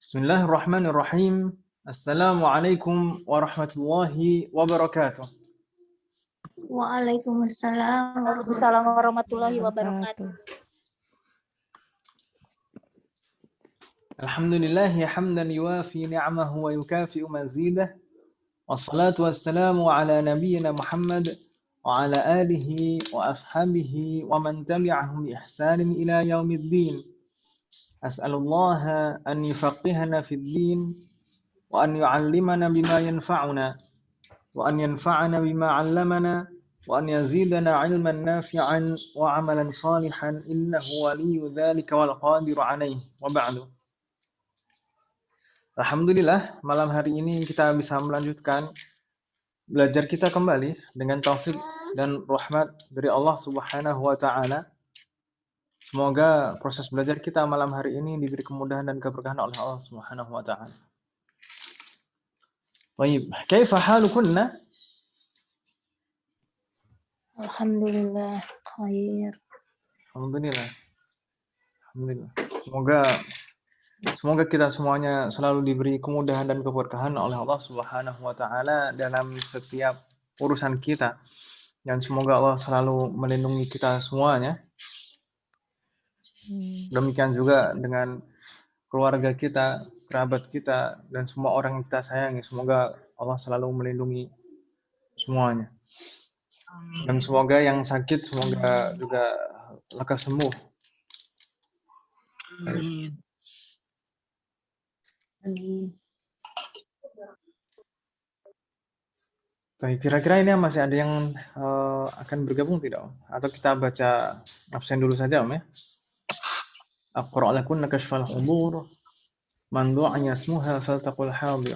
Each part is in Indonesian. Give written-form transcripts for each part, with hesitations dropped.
Bismillahirrahmanirrahim. Assalamualaikum warahmatullahi wabarakatuh. Waalaikumsalam Waalaikumsalam warahmatullahi wabarakatuh. Alhamdulillahi hamdan yuwafi ni'amahu wa yukafi'u mazidah. Wassalatu wassalamu ala nabiyyina Muhammad wa ala alihi wa ashabihi wa man tabi'ahum bi ihsanin ila yaumiddin. As'alullaha an yufaqihana fid din wa an yu'allimana bima yanfa'una wa an yanfa'ana bima 'allamana wa an yazidana 'ilman nafi'an wa 'amalan salihan innahu waliyyu dzalika wal qadiru 'alaihi wa ba'du. Alhamdulillah, malam hari ini kita bisa melanjutkan belajar kita kembali dengan taufik dan rahmat dari Allah Subhanahu wa taala. Semoga proses belajar kita malam hari ini diberi kemudahan dan keberkahan oleh Allah Subhanahu wa taala. Baik, kaifa halukunna? Alhamdulillah khair. Alhamdulillah. Alhamdulillah. Semoga kita semuanya selalu diberi kemudahan dan keberkahan oleh Allah Subhanahu wa taala dalam setiap urusan kita. Dan semoga Allah selalu melindungi kita semuanya. Demikian juga dengan keluarga kita, kerabat kita, dan semua orang yang kita sayangi. Semoga Allah selalu melindungi semuanya. Dan semoga yang sakit, semoga juga lekas sembuh. Amin. Baik, kira-kira ini masih ada yang akan bergabung tidak, Om? Atau kita baca absen dulu saja, Om, ya? Aqra' lakunna kashfal hudur man du'a yasmuha faltaqul hadir.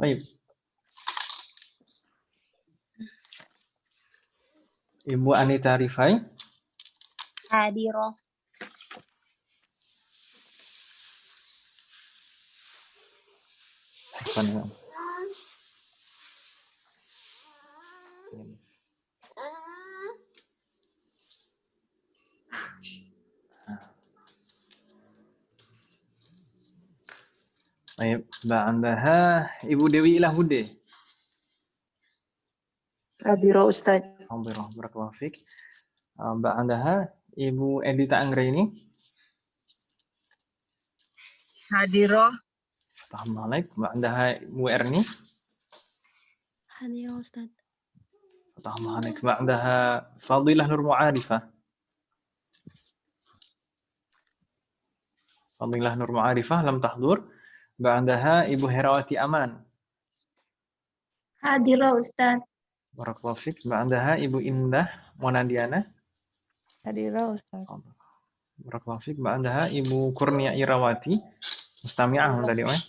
Baik. Ibu Anita Rifai. Hadiroh. Apa nih, Om? Baik, ba'daha Ibu Dewi Ilahude. Hadiro Ustaz. Alhamdulillah, barakallahu fiik. Ba'daha Ibu Edita Anggraini. Hadiro. Assalamualaikum. Ba'daha Ibu Erni. Hadir Ustaz. Assalamualaikum. Ba'daha Fadilah Nur Mu'arifah. Fadilah Nur Mu'arifah lam tahdur. Ba'daha Ibu Herawati Aman. Hadiro Ustaz. Barakallahu fiik. Ba'daha Ibu Indah Monadiana. Hadiro Ustaz. Barakallahu fiik. Ba'daha Ibu Kurnia Irawati. Mustami'ah tadi, Om.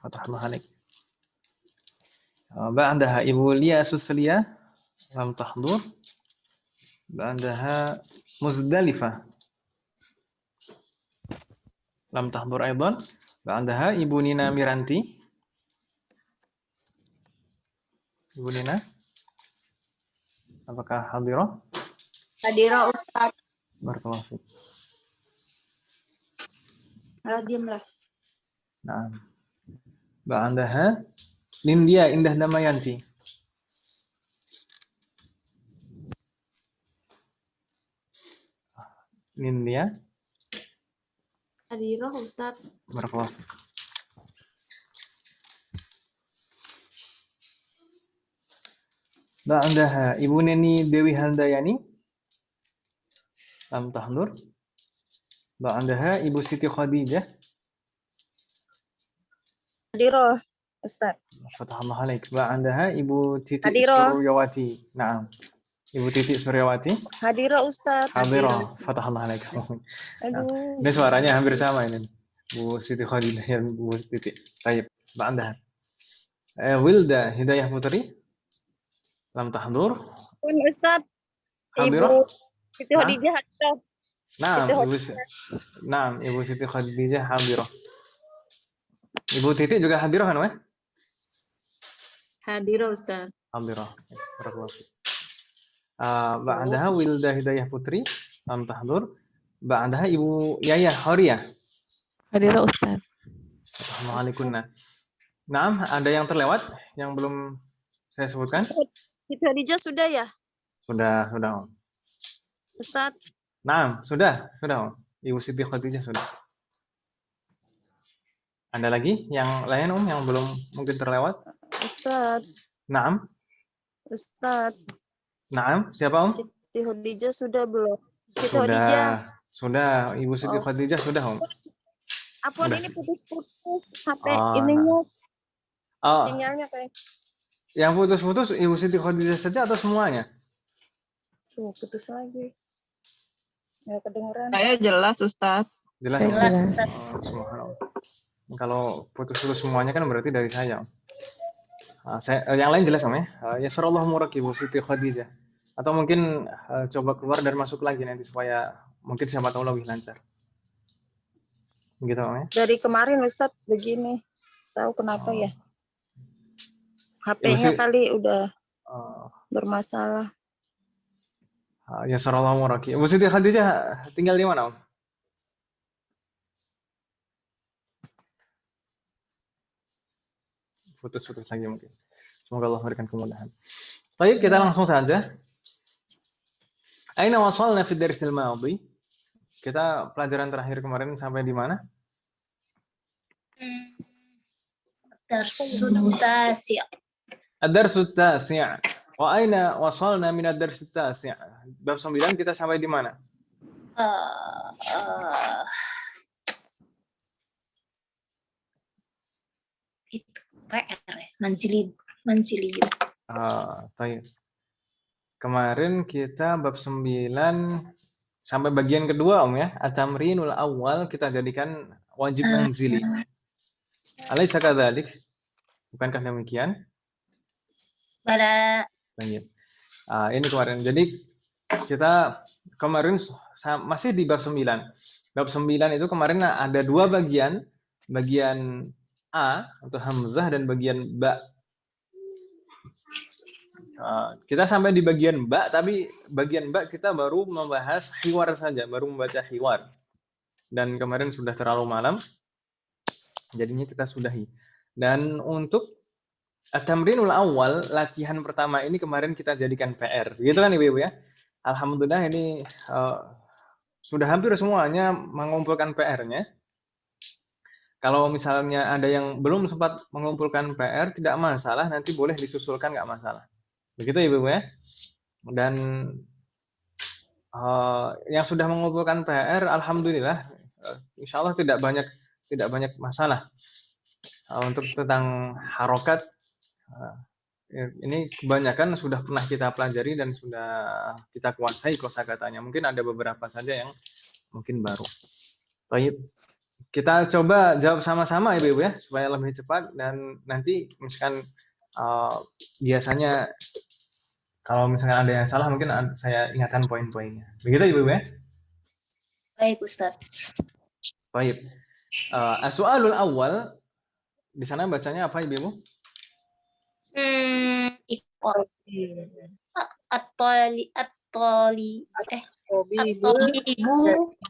Fatahullah alaik. Ba'daha Ibu Lia Suslia lam tahdur. Ba'daha Muzdalifah lam tahdur aidan. Ba'daha Ibu Nina Miranti. Ibu Nina, apakah hadirah? Hadiro Ustaz. Barakallahu fiik. Diamlah. Nah. Ba'daha Nindya Indah Damayanti. Nindya. Hadiro Ustaz. Barakallahu fiik. Ba'daha Ibu Neni Dewi Handayani lam tahdur. Ba'daha Ibu Siti Khadijah. Hadiro Ustaz. Fatahullah alaik. Ba'daha Ibu Titi Hadiro. Suryawati. Naam. Ibu Titi Suryawati. Hadiro Ustaz. Hadirah. Fatahullah alaik. Nah, Aduh. ini suaranya hampir sama ini. Bu Siti Khadijah dan Bu Titi. Baik. Ba'daha Wilda Hidayah Putri lam tahdur. Ustaz. Hadirah. Ibu Siti Khadijah hadir. Naam, Siti Ibu Siti Khadijah hadirah. Ibu Titi juga hadirah kan, Weh? Hadirah Ustaz. Hadirah. Barakallahu fiik. Ba'daha Wilda Hidayah Putri, tahdur. Ba'daha Ibu Yaya Horia. Hadirah Ustaz. Assalamualaikum. Naam, ada yang terlewat yang belum saya sebutkan? Siti Khadijah sudah ya, Sudah, Om. Ustaz? Naam, sudah, Om. Ibu Siti Khadijah sudah. Ada lagi yang lain, Om, yang belum mungkin terlewat? Ustaz. Naam. Ustaz. Naam, siapa, Om? Siti Khadijah sudah belum? Siti Khadijah. Sudah, Ibu Siti Khadijah sudah, Om. Apa ini putus-putus HP Oh, ininya? Oh, Sinyalnya kayak yang putus-putus Ibu Siti Khadijah saja atau semuanya? tuh putus lagi. Nggak kedengeran. Saya jelas Ustaz. Jelas, Om? Jelas, Ustaz. Oh, subhanallah. Kalau putus-putus semuanya kan berarti dari saya, Om. Yang lain jelas, Om, ya? Yasrallahu murak Ibu Siti Khadijah. Atau mungkin coba keluar dan masuk lagi nanti supaya mungkin siapa tahu lebih lancar. Gitu, Om, ya? Dari kemarin Ustaz begini. Tahu kenapa ya? HP-nya kali udah bermasalah. Yasrallahu murak. Ibu Siti Khadijah tinggal di mana, Om? Putus-putus lagi mungkin. Semoga Allah memberikan kemudahan. Baik, kita langsung saja. Aina wasalna fi darsil madhi? Kita pelajaran terakhir kemarin sampai di mana? Ad-darsu tasi'. Wa aina wasalna min ad-darsi tasi'? Bab 9 kita sampai di mana? Itu PR ya, manzili. Baik. Kemarin kita bab 9 sampai bagian kedua, Om, ya. At-tamrinul awal kita jadikan wajib manzili. Alaysa kadzalik? Bukankah demikian? Pada Baik. Ini kemarin. Jadi kita kemarin masih di bab 9. Bab 9 itu kemarin ada dua bagian. Bagian A atau hamzah dan bagian ba. Kita sampai di bagian ba, tapi bagian ba kita baru membahas hiwar saja, baru membaca hiwar. Dan kemarin sudah terlalu malam, jadinya kita sudahi. Dan untuk at-tamrinul awal, latihan pertama ini kemarin kita jadikan PR. Gitu kan Ibu-ibu ya? Alhamdulillah ini sudah hampir semuanya mengumpulkan PR-nya. Kalau misalnya ada yang belum sempat mengumpulkan PR, tidak masalah, nanti boleh disusulkan, nggak masalah. Begitu Ibu-ibu ya? Dan yang sudah mengumpulkan PR, alhamdulillah, insya Allah tidak banyak masalah. Untuk tentang harokat, ini kebanyakan sudah pernah kita pelajari dan sudah kita kuasai kosakatanya. Mungkin ada beberapa saja yang mungkin baru. Baik. Kita coba jawab sama-sama Ibu-ibu ya, supaya lebih cepat, dan nanti misalkan biasanya kalau misalnya ada yang salah mungkin saya ingatkan poin-poinnya. Begitu Ibu-ibu ya? baik Ustaz. Baik. As-su'alul awal di sana bacanya apa Ibu-ibu?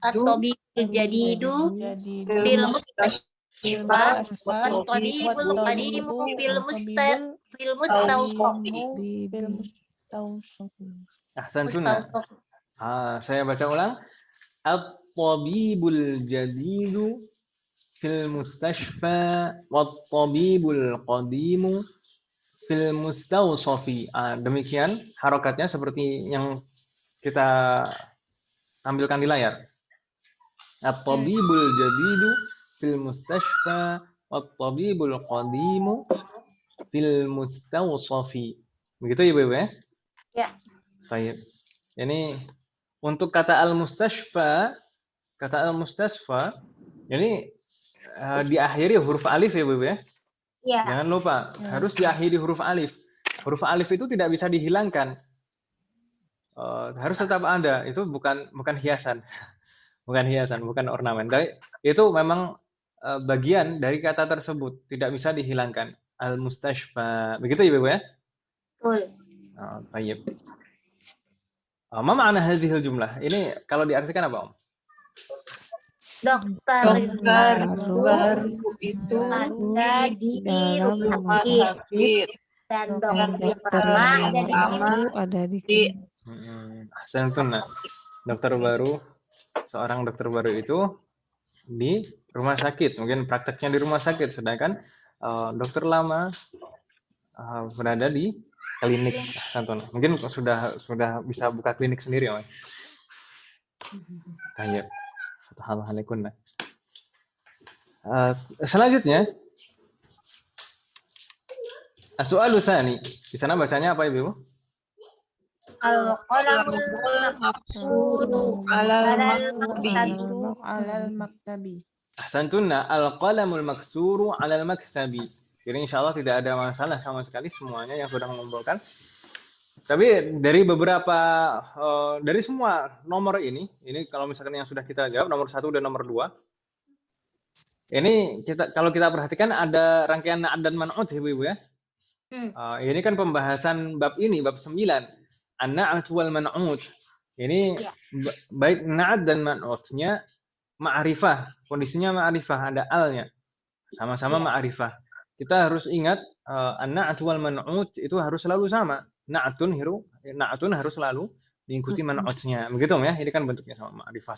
At-tabibul jadidu fil mustashfa at-tabibul qadimu fil mustawsafi. Ahsantunna. Saya baca ulang. At-tabibul jadidu fil mustashfa wat-tabibul qadimu fil mustawsafi. Demikian harokatnya seperti yang kita tampilkan di layar. At-tabibul jadidu fil mustashfa wat-tabibul qadimu fil mustawsafi. Begitu Ibu-ibu ya? Ya. Baik. Ini untuk kata al-mustashfa, ini diakhiri huruf alif ya Ibu-ibu ya? Ya. Jangan lupa, harus diakhiri huruf alif. Huruf alif itu tidak bisa dihilangkan. harus tetap ada. Itu bukan hiasan. Bukan ornamen. Tapi itu memang bagian dari kata tersebut, tidak bisa dihilangkan. Al-mustashfa. Begitu ya, Ibu ya? Betul. Baik. Ma ma'na hadhil jumlah? Ini kalau diartikan apa, Om? Dokter baru itu ada di dalam rumah rumah sakit sakit dan dan dokter dokter lama ada yang di lama klinik. ada di klinik. Ahsantun. Dokter baru, seorang dokter baru itu di rumah sakit, mungkin prakteknya di rumah sakit, sedangkan dokter lama berada di klinik. Ahsantun. Mungkin sudah bisa buka klinik sendiri, Om. Baik. Alhamdulillah. Selanjutnya, as-su'alu tsani. Di sana bacanya apa, Ibu? Al-qalamul maksuru Alal maktabi. Ahsantunna, al-qalamul maksuru 'alal maktabi. Jadi insyaallah tidak ada masalah sama sekali semuanya yang sudah mengumpulkan. Tapi dari beberapa dari semua nomor ini kalau misalkan yang sudah kita jawab nomor 1 dan nomor 2. Ini kalau kita perhatikan ada rangkaian na'at dan man'ut ya, Ibu ya. Ini kan pembahasan bab ini, bab 9. An-na'at wal man'ut. Ini baik na'at dan man'utnya ma'rifah. Kondisinya ma'rifah, ada alnya. Sama-sama ma'rifah. Kita harus ingat an-na'at wal man'ut itu harus selalu sama. Na'atun harus selalu diikuti man'utnya. Begitu ya. Ini kan bentuknya sama ma'rifah,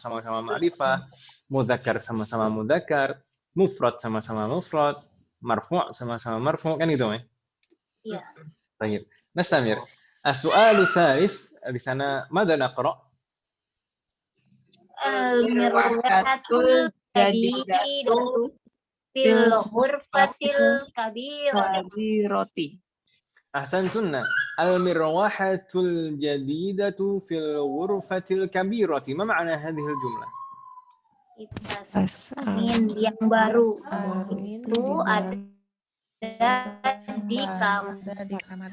mudzakkar sama-sama mudzakkar, mufrad sama-sama mufrad, marfu' sama-sama marfu', kan gitu ya. Iya. Baik. Nastamir. As-su'alu tsalits di sana madza naqra? Al-mirwahatul jadidatu fil ghurfatil kabirati. Ahsantunna. Al-mirwahatul jadidatu fil ghurfatil kabirati. Ma ma'na hadhihi al-jumlah? Kipas angin yang baru itu ada di kamar.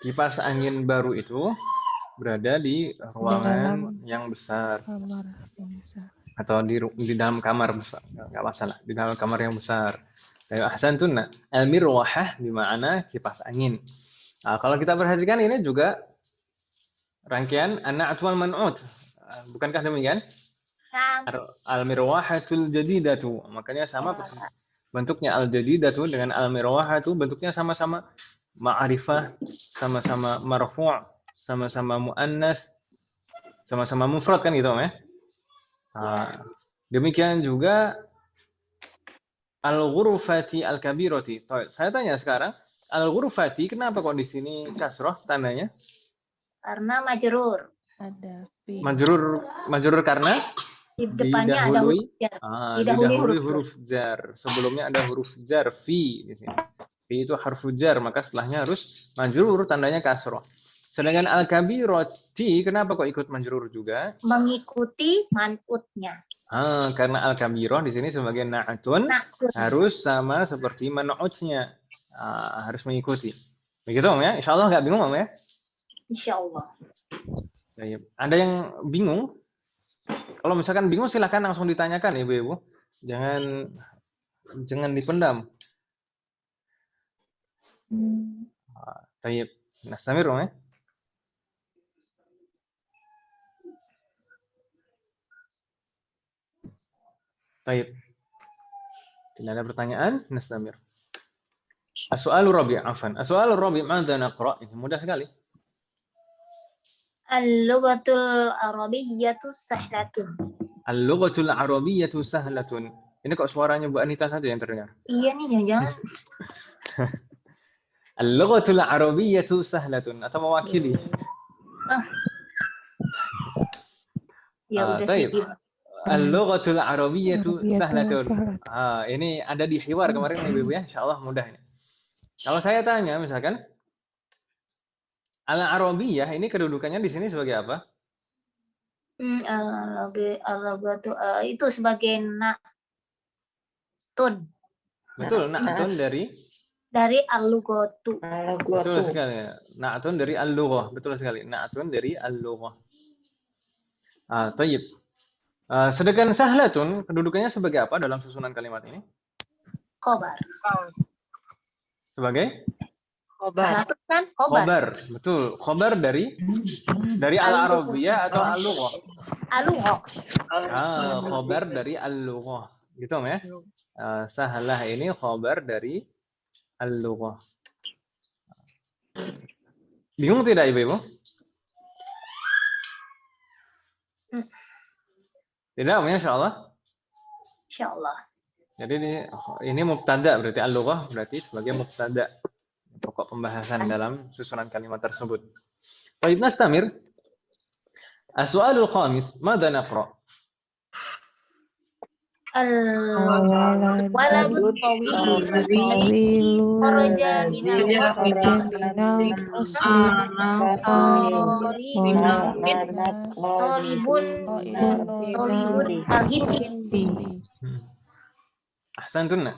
Kipas angin baru itu berada di ruangan yang besar atau di dalam kamar besar, nggak masalah, di dalam kamar yang besar. Ahsantunna. Al-mirwahah bermakna kipas angin. Kalau kita perhatikan ini juga rangkaian an-na'at wal man'ut. Bukankah demikian? Al-mirwahatul jadidatu. Makanya sama bentuknya al-jadidatu dengan al-mirwahatu, bentuknya sama-sama ma'rifah, sama-sama marfu', sama-sama muannats, sama-sama mufrad, kan gitu ya. Demikian juga al-ghurfati al-kabirati. Saya tanya sekarang, al-ghurfati kenapa kok di sini kasroh tandanya? Karena majrur. Ada Majrur karena di depannya ada huruf jar. Didahului huruf jar. Sebelumnya ada huruf jar fi di sini. Fi itu harfu jar, maka setelahnya harus majrur, tandanya kasroh. Sedangkan al-kabirati kenapa kok ikut majrur juga? Mengikuti man'utnya. Karena al-kabirah di sini sebagai na'atun harus sama seperti man'utnya. Harus mengikuti. Begitu Om ya? Insyaallah nggak bingung Om ya? Insyaallah. Ada yang bingung? Kalau misalkan bingung silahkan langsung ditanyakan Ibu-ibu. Jangan dipendam. Tayyib. Nastamir ya. Tayyib. Tidak ada pertanyaan? Nastamir. As-su'alu rabi', afan. As-su'alu rabi' madza naqra? Ini mudah sekali. Al-lughatul arabiyyatu sahlatun. Al-lughatul arabiyyatu sahlatun. Ini kok suaranya Bu Anita saja yang terdengar? Iya nih, jangan. Al-lughatul arabiyyatu sahlatun, atau mewakili. Ya udah sih. Al-lughatul arabiyyatu sahlatun. sahlatun. Ini ada di hiwar kemarin Ibu ya, insyaallah mudah ini. Kalau saya tanya misalkan al-arabiyyah ini kedudukannya di sini sebagai apa? Al-lughatu itu sebagai na'tun. Betul, na'tun dari Dari al-lughatu. Betul sekali. Na'tun dari al-lughah. Betul sekali. Na'tun dari al-lughah. Tayyib. Sedangkan sahlatun kedudukannya sebagai apa dalam susunan kalimat ini? Khobar. Sebagai Sahlatun kan khobar. khobar. Betul. Khobar dari al-arabiyah atau al-lughah? Al-lughah. Khobar dari al-lughah. Gitu ya. Sahlah ini khobar dari al-lughah. Bingung tidak Ibu-ibu? Tidak, Masya Allah. Insyaallah. Jadi ini mubtada berarti al-lughah berarti sebagai mubtada. Pokok pembahasan dalam susunan kalimat tersebut. Baik, nastamir. As-su'alul khamis, madza naqra? Al-waladut tawil kharaja minal talibun al-hindi. Ahsantunna.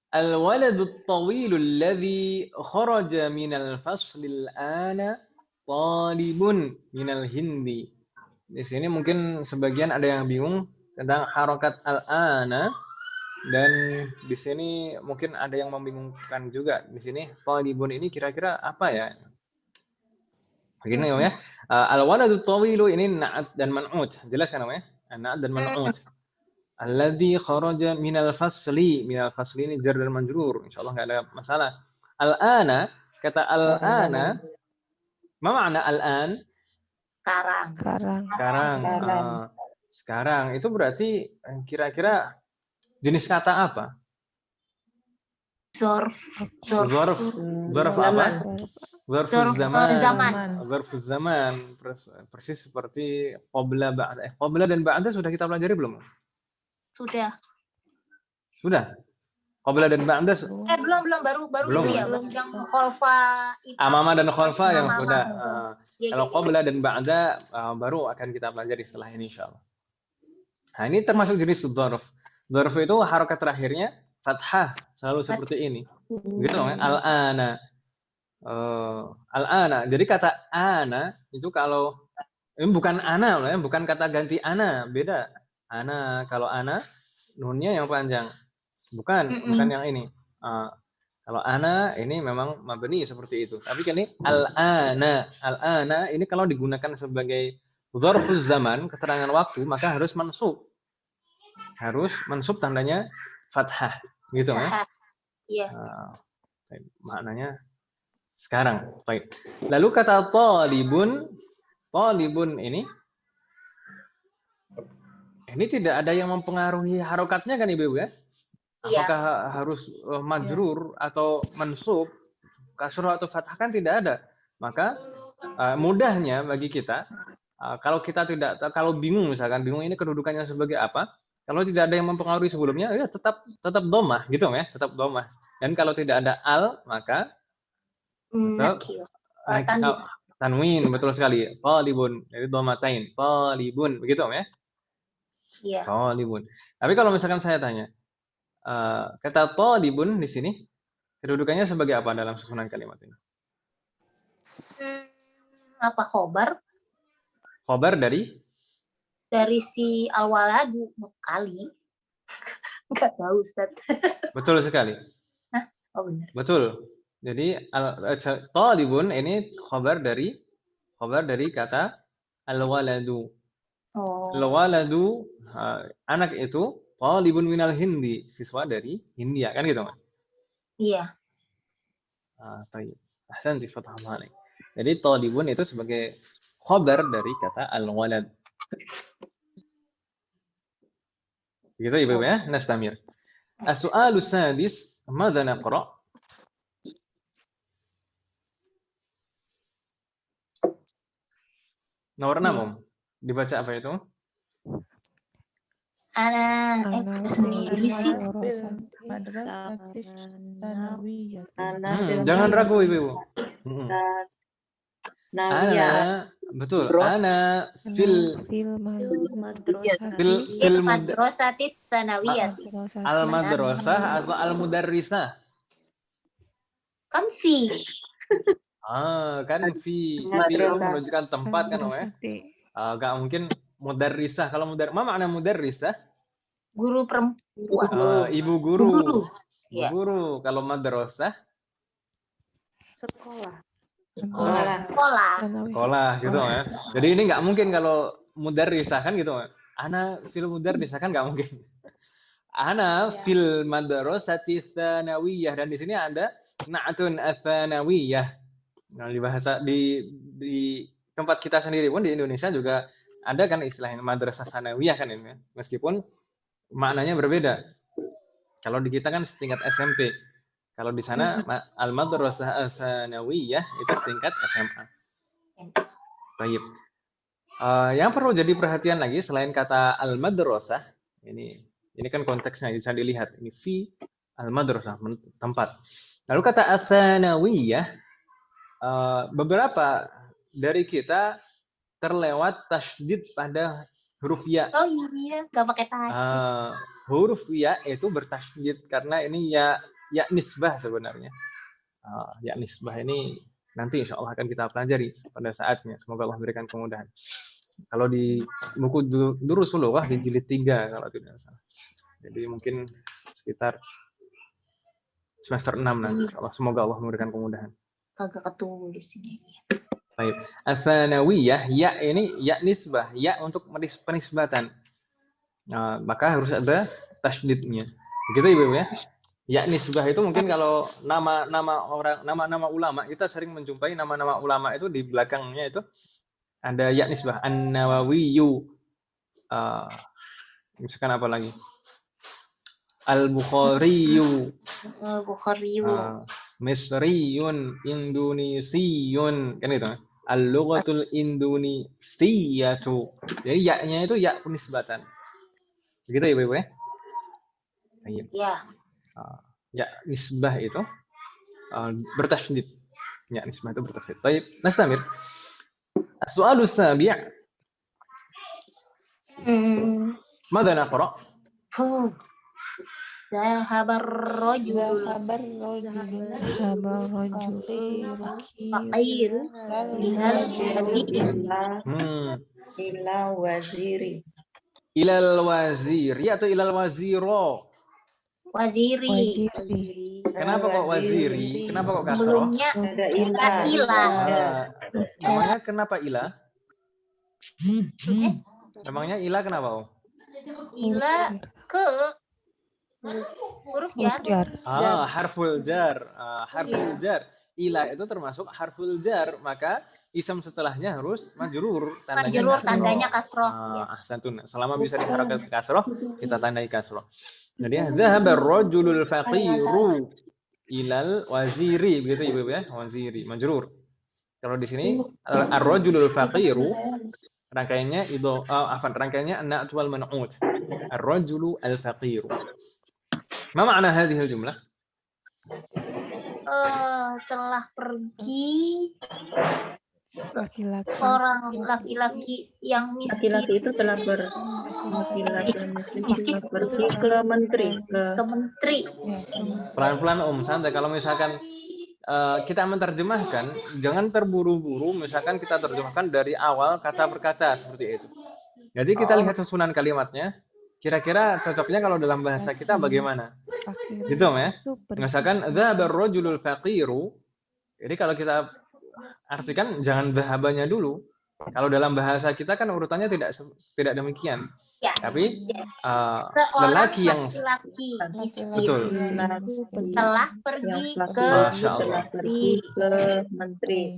Al-waladut tawil alladhi kharaja minal faslil ana talibun minal hindi. Di sini mungkin sebagian ada yang bingung tentang harokat al-ana, dan di sini mungkin ada yang membingungkan juga. Di sini talibun ini kira-kira apa ya? Begini ya. Al-waladut tawilu ini na'at dan man'ut. Jelas kan namanya? Na'at dan man'ut. Alladzi kharaja minal fasli. Minal fasli ini jar dan majrur. Insyaallah enggak ada masalah. Al-ana, kata al-ana, apa makna al-an? Sekarang. Sekarang itu berarti kira-kira jenis kata apa? Zorf apa? Zarfuz zaman. Zarfuz zaman. Persis seperti qabla ba'da. Qabla dan ba'da sudah kita pelajari belum? Sudah. Qabla dan ba'da belum belum. Itu ya, yang khalfa itu. Amama dan khalfa yang sudah. Kalau Ya. qabla dan ba'da baru akan kita pelajari setelah ini insyaallah. Nah, ini termasuk jenis dzarf. Dzarf itu harokat terakhirnya fathah, selalu seperti ini. Gitu kan? Al-ana. Al-ana. Jadi kata ana itu kalau ini bukan ana ya, bukan kata ganti ana, beda. Ana, kalau ana nunnya yang panjang. Bukan yang ini. Kalau ana ini memang mabni seperti itu. Tapi kan ini al-ana. Al-ana ini kalau digunakan sebagai dzarfuz zaman, keterangan waktu, maka harus mansub. Harus mansub tandanya fathah, gitu ya. Iya. Maknanya sekarang. Baik. Lalu kata talibun ini tidak ada yang mempengaruhi harokatnya kan Ibu ya? Apakah harus majrur atau mansub, kasrah atau fathah, kan tidak ada. Maka mudahnya bagi kita, kalau bingung misalkan ini kedudukannya sebagai apa? Kalau tidak ada yang mempengaruhi sebelumnya, ya tetap dhammah gitu ya, tetap dhammah. Dan kalau tidak ada al, maka tanwin, betul sekali. Talibun, jadi dhammatain, talibun, begitu ya? Iya. Talibun. Tapi kalau misalkan saya tanya, kata talibun di sini kedudukannya sebagai apa dalam susunan kalimat ini? Apa khobar? Khobar dari si al-waladu kali. Enggak tahu Ustaz. Betul sekali. Hah? Oh benar. Betul. Jadi talibun ini khobar dari kata al-waladu. Al-waladu anak itu talibun minal hindi, siswa dari Hindia, kan gitu kan? Iya. Baik. Ahsanti fathahna alaik. Jadi talibun itu sebagai khobar dari kata al-walad. Begitu Ibu ya, nastamir. As-su'alu sadis, madza naqra? Nomor 6, dibaca apa itu? Sendiri sih. Jangan ragu Ibu. Ana, betul. Ana fil madrasati tsanawiyah. al-madrasah atau al-mudarrisah. Kan fi. Kan fi itu Madrasah. menunjukkan tempat kan Om ya. Gak mungkin mudarrisah. Kalau apa makna mudarrisah? Guru perempuan. Ibu guru. Guru. Ibu Ya. guru. Kalau madrasah Sekolah. Sekolah. gitu ya. Jadi ini nggak mungkin kalau mudarrisah kan gitu. Ana fil mudarrisah kan nggak mungkin. Ana fil madrasati tsanawiyah, dan di sini ada na'tun atsanawiyah. Nah, di bahasa di tempat kita sendiri pun di Indonesia juga ada kan istilahnya madrasah tsanawiyah kan ini. Meskipun maknanya berbeda. Kalau di kita kan setingkat SMP. Kalau di sana al-madrasah tsanawiyah itu setingkat SMA. Baik. Yang perlu jadi perhatian lagi selain kata al-madrasah, ini kan konteksnya bisa dilihat. Ini fi al-madrasah, tempat. Lalu kata ats-tsanawiyah, beberapa dari kita terlewat tasydid pada huruf ya. Oh iya, nggak pakai tasydid. Huruf ya itu bertasydid karena ini ya nisbah sebenarnya. Ya nisbah ini nanti insya Allah akan kita pelajari pada saatnya. Semoga Allah berikan kemudahan. Kalau di buku Durusul Lughah di jilid 3 kalau tidak salah. Jadi mungkin sekitar semester 6 nanti. Semoga Allah memberikan kemudahan. Kagak ketulis ini. Baik. Ats-tsanawiyah, ya ini ya nisbah, ya untuk penisbatan. Maka harus ada tasydidnya. Begitu Ibu ya? Ya nisbah itu mungkin kalau nama-nama ulama, kita sering menjumpai nama-nama ulama itu di belakangnya itu ada ya nisbah, An-Nawawiyu. Misalkan apa lagi? Al-Bukhariyu. Misriyun, Indonesiyun, kan itu. Al-lughatul Indonesiyatu. Jadi ya-nya itu ya penisbatan. Begitu ya Ibu ya? Ya. Ya nisbah itu bertasydid. Ya nisbah itu bertasydid. Baik, nastamir. As-su'alu as-sabi'. Madza naqra? ذهب الرجل فقير ila waziri. Ilal waziri atau ilal waziro? Waziri. Kenapa kok waziri? Kenapa kok kasroh? Sebelumnya Ada ila. Emangnya kenapa ila? Emangnya ila kenapa Om? Ila ke huruf jar. Harful jar. Harful jar. Ila itu termasuk harful jar, maka ism setelahnya harus majrur. Tandanya kasroh. Ahsantun. Selama bisa diharokat kasroh, kita tandai kasroh. Jadi dhahaba ar-rajulul faqiru ilal waziri, begitu Ibu ya, waziri majrur. Kalau di sini ar-rajulul faqiru rangkaiannya itu rangkaiannya an-na'tu wal man'ut. Ar-rajulu al-faqiru. Ma makna hadhihi al-jumlah? Telah pergi Laki-laki. orang laki-laki yang miskin. Laki-laki itu telah miskin pergi ke menteri. Ke menteri. Pelan-pelan santai. Kalau misalkan kita menerjemahkan, jangan terburu-buru. Misalkan kita terjemahkan dari awal kata per kata seperti itu. Jadi kita lihat susunan kalimatnya. Kira-kira cocoknya kalau dalam bahasa kita bagaimana? Gitu ya. Misalkan dhahaba ar-rajulul faqiru. Jadi kalau kita artikan jangan dhahabanya dulu. Kalau dalam bahasa kita kan urutannya tidak demikian. Ya. Tapi lelaki yang laki miskin betul. telah pergi ke menteri.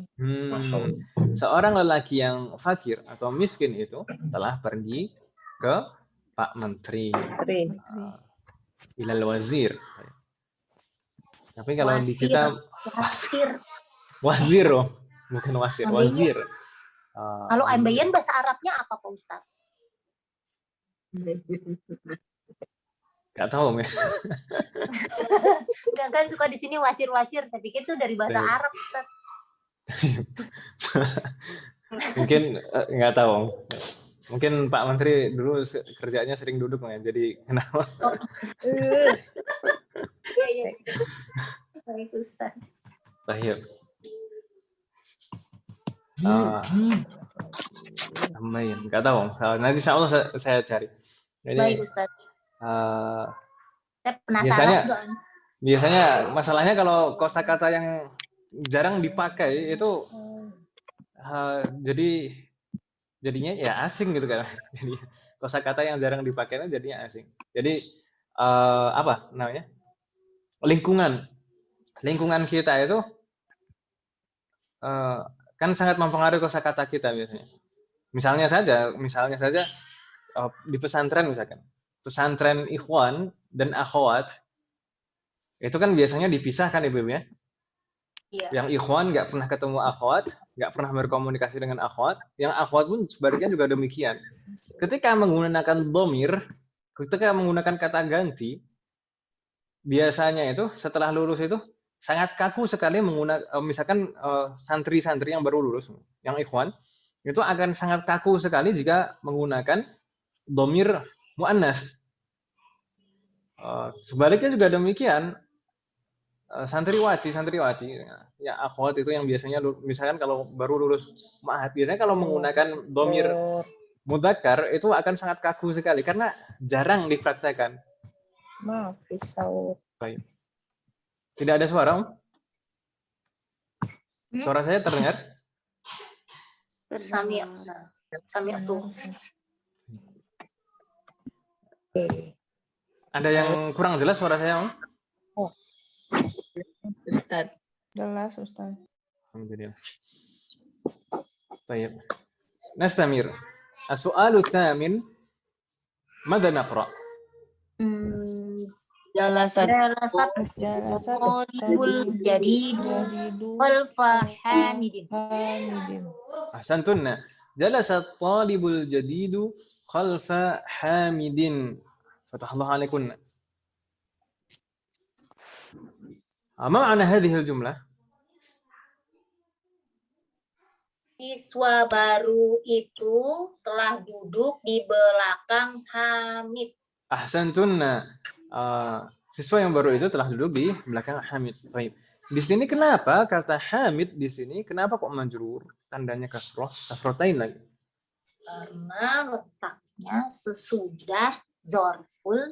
Seorang lelaki yang fakir atau miskin itu telah pergi ke Pak Menteri. Ilal wazir. Tapi kalau di kita wazir loh, bukan wasir, wazir. Kalau ambeien bahasa Arabnya apa Pak Ustaz? Gak tahu ya. Enggak kan suka di sini wasir-wasir. Saya pikir itu dari bahasa Arab Ustaz. Mungkin nggak tahu. Mungkin Pak Menteri dulu kerjanya sering duduk ya, jadi kenapa? Iya. Baik Ustaz. Baik. Tambahin, nggak tahu. Nanti insya Allah saya cari. Jadi, Baik Ustaz. Saya penasaran soalnya. biasanya masalahnya kalau kosakata yang jarang dipakai itu jadinya ya asing gitu kan. Jadi kosakata yang jarang dipakai jadinya asing. Jadi apa namanya? Lingkungan kita itu kan sangat mempengaruhi kosakata kita biasanya. Misalnya saja di pesantren misalkan. Pesantren ikhwan dan akhwat itu kan biasanya dipisahkan Ibu ya. Iya. Yang ikhwan nggak pernah ketemu akhwat, nggak pernah berkomunikasi dengan akhwat. Yang akhwat pun sebaliknya juga demikian. Ketika menggunakan dhamir, ketika menggunakan kata ganti, biasanya itu setelah lulus itu sangat kaku sekali menggunakan, misalkan santri-santri yang baru lulus, yang ikhwan, itu akan sangat kaku sekali jika menggunakan dhamir mu'annas. Sebaliknya juga demikian. Santriwati ya akhwat itu yang biasanya misalkan kalau baru lulus ma'had biasanya kalau menggunakan dhamir mudzakkar itu akan sangat kaku sekali karena jarang dipraktekkan. Maaf, pisau. Baik. Tidak ada suara, Om? Suara saya terdengar? Sami'tu. Ada yang kurang jelas suara saya, Om? Ustaz. Jelas, Ustaz. Alhamdulillah. Baik. Nastamir. As-su'alu tsamin. Madza naqra? Jalasat Talibul jadidu khalfa hamidin. Ahsantunna. Jalasat talibul jadidu khalfa hamidin. Fatahallahu alaikunna. ما معنى هذه الجملة؟ Siswa baru itu telah duduk di belakang Hamid. Ahsantunna. Siswa yang baru itu telah duduk di belakang Hamid. Baik. Di sini kenapa kata Hamid di sini kenapa kok majrur? Tandanya kasrotain lagi. Karena letaknya sesudah zorful.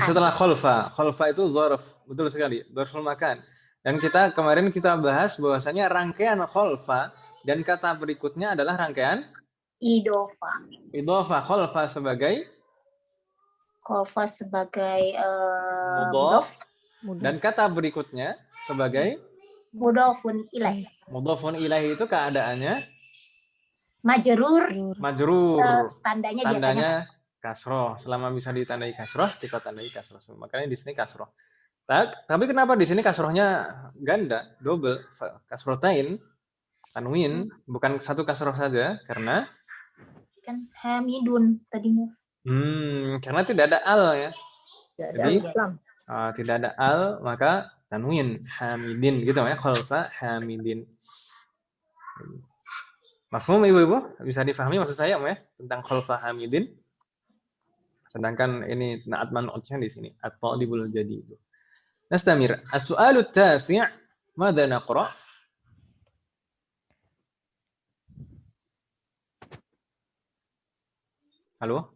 Setelah khalfa itu dzarf, betul sekali, dzarful makan. Dan kemarin kita bahas bahwasanya rangkaian khalfa dan kata berikutnya adalah rangkaian idhofah. Khalfa sebagai mudhaf dan kata berikutnya sebagai mudhafun ilaih. Mudhafun ilaih itu keadaannya majrur. Tandanya biasanya kasroh. Selama bisa ditandai kasroh, kita tandai kasroh. Makanya di sini kasroh. Tapi kenapa di sini kasrohnya ganda, double, kasrotain, tanwin, bukan satu kasroh saja? Karena kan hamidun tadinya. Karena tidak ada al ya. Jadi tidak ada al, maka tanwin hamidin gitu ya, khalfa hamidin. Mafhum Ibu-ibu? Bisa difahami maksud saya ya tentang khalfa hamidin? Sedangkan ini na'at man'utnya di sini. At-talibul jadid. Nastamir. As-su'alu at-tasi' madza naqra? Halo?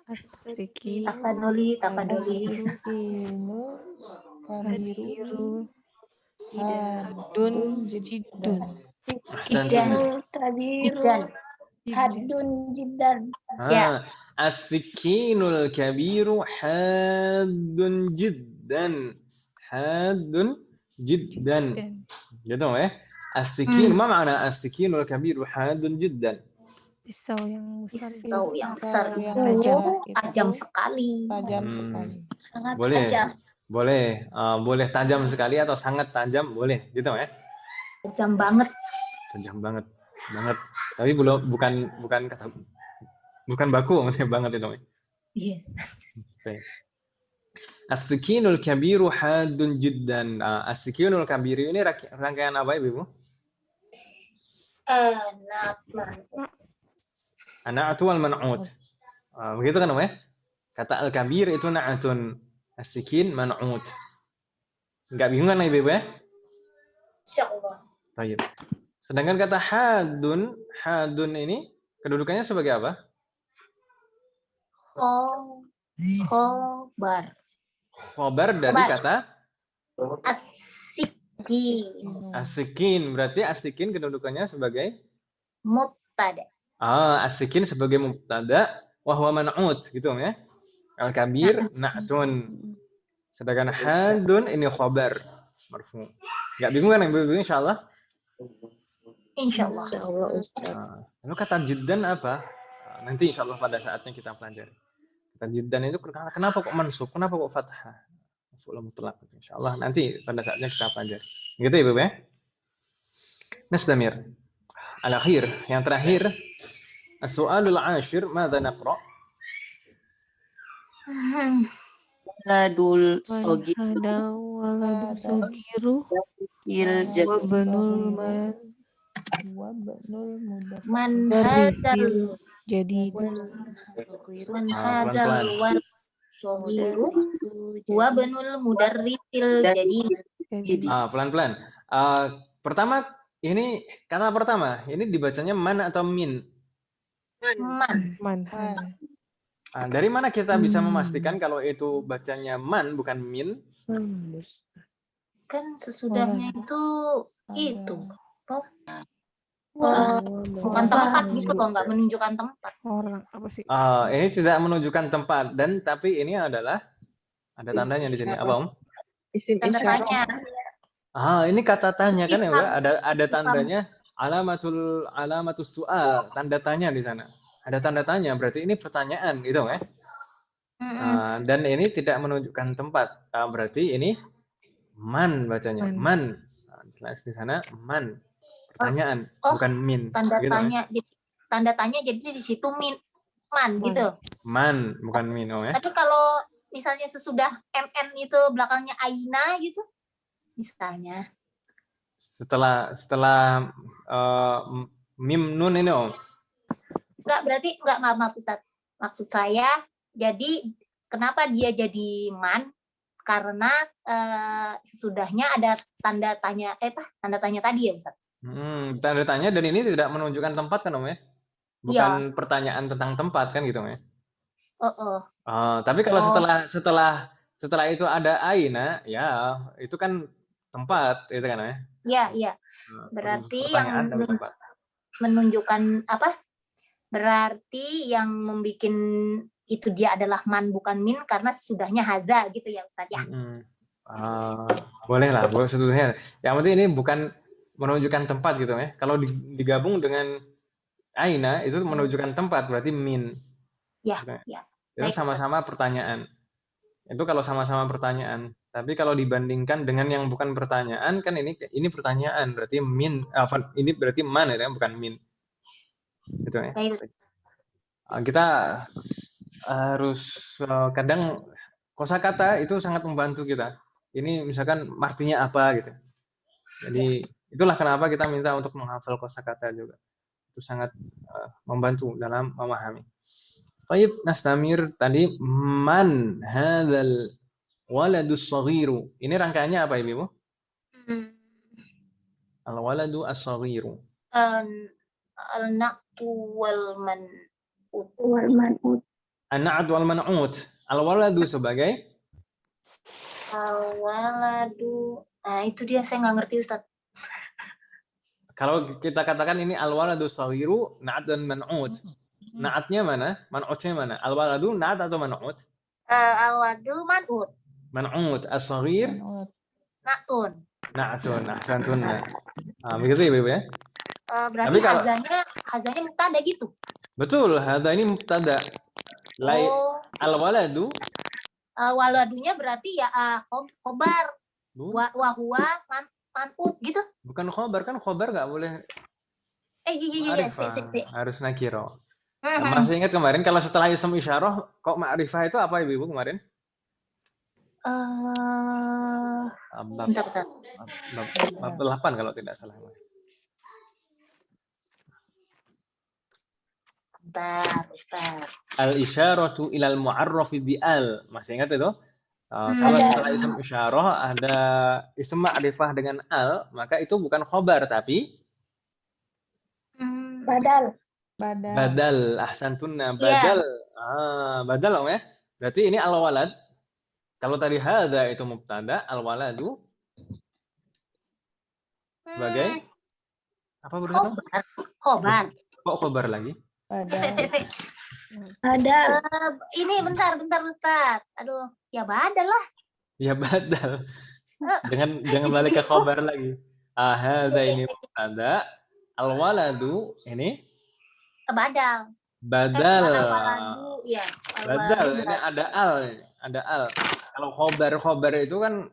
As-sikinu Tafadholi. kabiru hadun jiddun. Hadun jiddan. Ya. As-sikinul kabiru hadun jiddan. Gitu ya. As-sikin, ma makna as-sikinul kabiru hadun jiddan? Pisau yang besar itu tajam sekali. Sangat boleh. tajam. Boleh tajam sekali atau sangat tajam, boleh gitu ya. Tajam banget. Tapi bukan kata bukan baku maksudnya banget itu. Yes. Okay. As-sikinul kabiru hadun jiddan. As-sikinul kabiru ini rangkaian apa Ibu? Na'atu wal man'ut. Begitu kan namanya? Kata al-kabir itu na'atun, as-sikin man'ut. Nggak bingung kan Ibu ya? Insyaallah. Baik. Sedangkan kata hadun, hadun ini kedudukannya sebagai apa? Khobar. Khobar dari Khobar. kata Asikin. asikin. Berarti asikin kedudukannya sebagai Mubtada. asikin sebagai mubtada wa huwa man'ut gitu ya. Al-kabir na'tun. Sedangkan hadun ini khobar marfu. Nggak bingung kan Ibu insyaallah? Insyaallah. Insyaallah Ustaz. Lalu kata jiddan apa? Nanti insyaallah pada saatnya kita pelajari. Kata jiddan itu kenapa kok mansub? Kenapa kok fathah? Maf'ul mutlaq. Insyaallah nanti pada saatnya kita pelajari. Gitu Ibu ya? Nastamir. Al-akhir, yang terakhir. As-su'alul 'ashir, madza naqra? Waladul Man sogir hada waladu sogiru sil jad wabanul Man madarrisil jadi Man pelan-pelan. hadzal walad sohiru wa banul mudarrisil jadi Pelan-pelan. Pertama, ini kata pertama, ini dibacanya man atau min? man. Dari mana kita bisa memastikan kalau itu bacanya man bukan min? Kan sesudahnya itu bukan tempat gitu kok, nggak menunjukkan tempat. orang apa sih? Ini tidak menunjukkan tempat dan tapi ini adalah ada tandanya di sini. Apa Om? Tanda tanya. Ini kata tanya kan ya, Istifham. Mbak? Ada tandanya alamatus su'al, tanda tanya di sana. Ada tanda tanya, berarti ini pertanyaan gitu ya. Dan ini tidak menunjukkan tempat. Berarti ini man bacanya. Man. Jelas di sana man. Pertanyaan, bukan min. Tanda gitu, tanya. Jadi tanda tanya jadi di situ man gitu. Man, bukan min ya. Tapi kalau misalnya sesudah mn itu belakangnya aina gitu, misalnya. Setelah mim nun ini Om. Berarti maaf Ustaz. Maksud saya jadi kenapa dia jadi man? Karena sesudahnya ada tanda tanya tanda tanya tadi ya Ustaz. Tanda tanya dan ini tidak menunjukkan tempat kan Om ya? Bukan pertanyaan tentang tempat kan gitu ya? Tapi kalau setelah itu ada aina, ya itu kan tempat itu kan ya? Iya. Berarti yang menunjukkan apa? Berarti yang membuat itu dia adalah man bukan min karena sesudahnya hadza gitu ya Ustaz ya. Boleh lah, boleh sebetulnya. Yang penting ini bukan menunjukkan tempat gitu ya. Kalau digabung dengan aina itu menunjukkan tempat berarti min. Ya. Itu sama-sama pertanyaan. Itu kalau sama-sama pertanyaan. Tapi kalau dibandingkan dengan yang bukan pertanyaan kan ini pertanyaan berarti min. Ini berarti man ya bukan min. Gitu ya. Kita harus kadang kosakata itu sangat membantu kita. Ini misalkan artinya apa gitu. Jadi itulah kenapa kita minta untuk menghafal kosakata juga. Itu sangat membantu dalam memahami. Baik, nastamir tadi man hadzal waladus saghiru. Ini rangkaannya apa Ibu? Al waladu as-saghiru. Al-na'tu wal man'ut. An-na'tu wal man'ut. Al-waladu sebagai? Al-waladu. Itu dia saya nggak ngerti Ustaz. Kalau kita katakan ini al-waladu saghiru, na'at dan man'ut. Na'atnya mana? Man'utnya mana? Al-waladu na'at atau man'ut? Al-waladu man'ut. Man'ut. As-saghir? Na'tun. Na'tun. Ahsantun. Begitu ya Ibu ya? Berarti hazanya mubtada gitu. Betul, hadza ini mubtada. Al-waladu. Al-waladunya berarti ya khobar. Wa huwa man'ut gitu. Bukan khobar kan khobar nggak boleh. Iya. Harus nakiro. Masih ingat kemarin kalau setelah ism isyarah kok ma'rifah itu apa Ibu kemarin? Bentar. Bab 8 kalau tidak salah. Bentar, Ustaz. Al-isyaratu ilal mu'arrafi bi al. Masih ingat itu? Kalau setelah isim isyarah ada isim ma'rifah dengan al, maka itu bukan khobar tapi Badal. badal. Ahsantunna, Iya. badal. Badal Om ya. Berarti ini al-walad. Kalau tadi hadza itu mubtada, al-waladu sebagai apa barusan? Khobar. Kok khobar lagi? Sik. Badal. Ini bentar Ustaz. Aduh, ya badal lah. Ya badal. Jangan balik ke khobar lagi. Hadza ini mubtada, al-waladu ini Badal. badal. Al-waladu, ya. Badal, ini ada al. Kalau khobar itu kan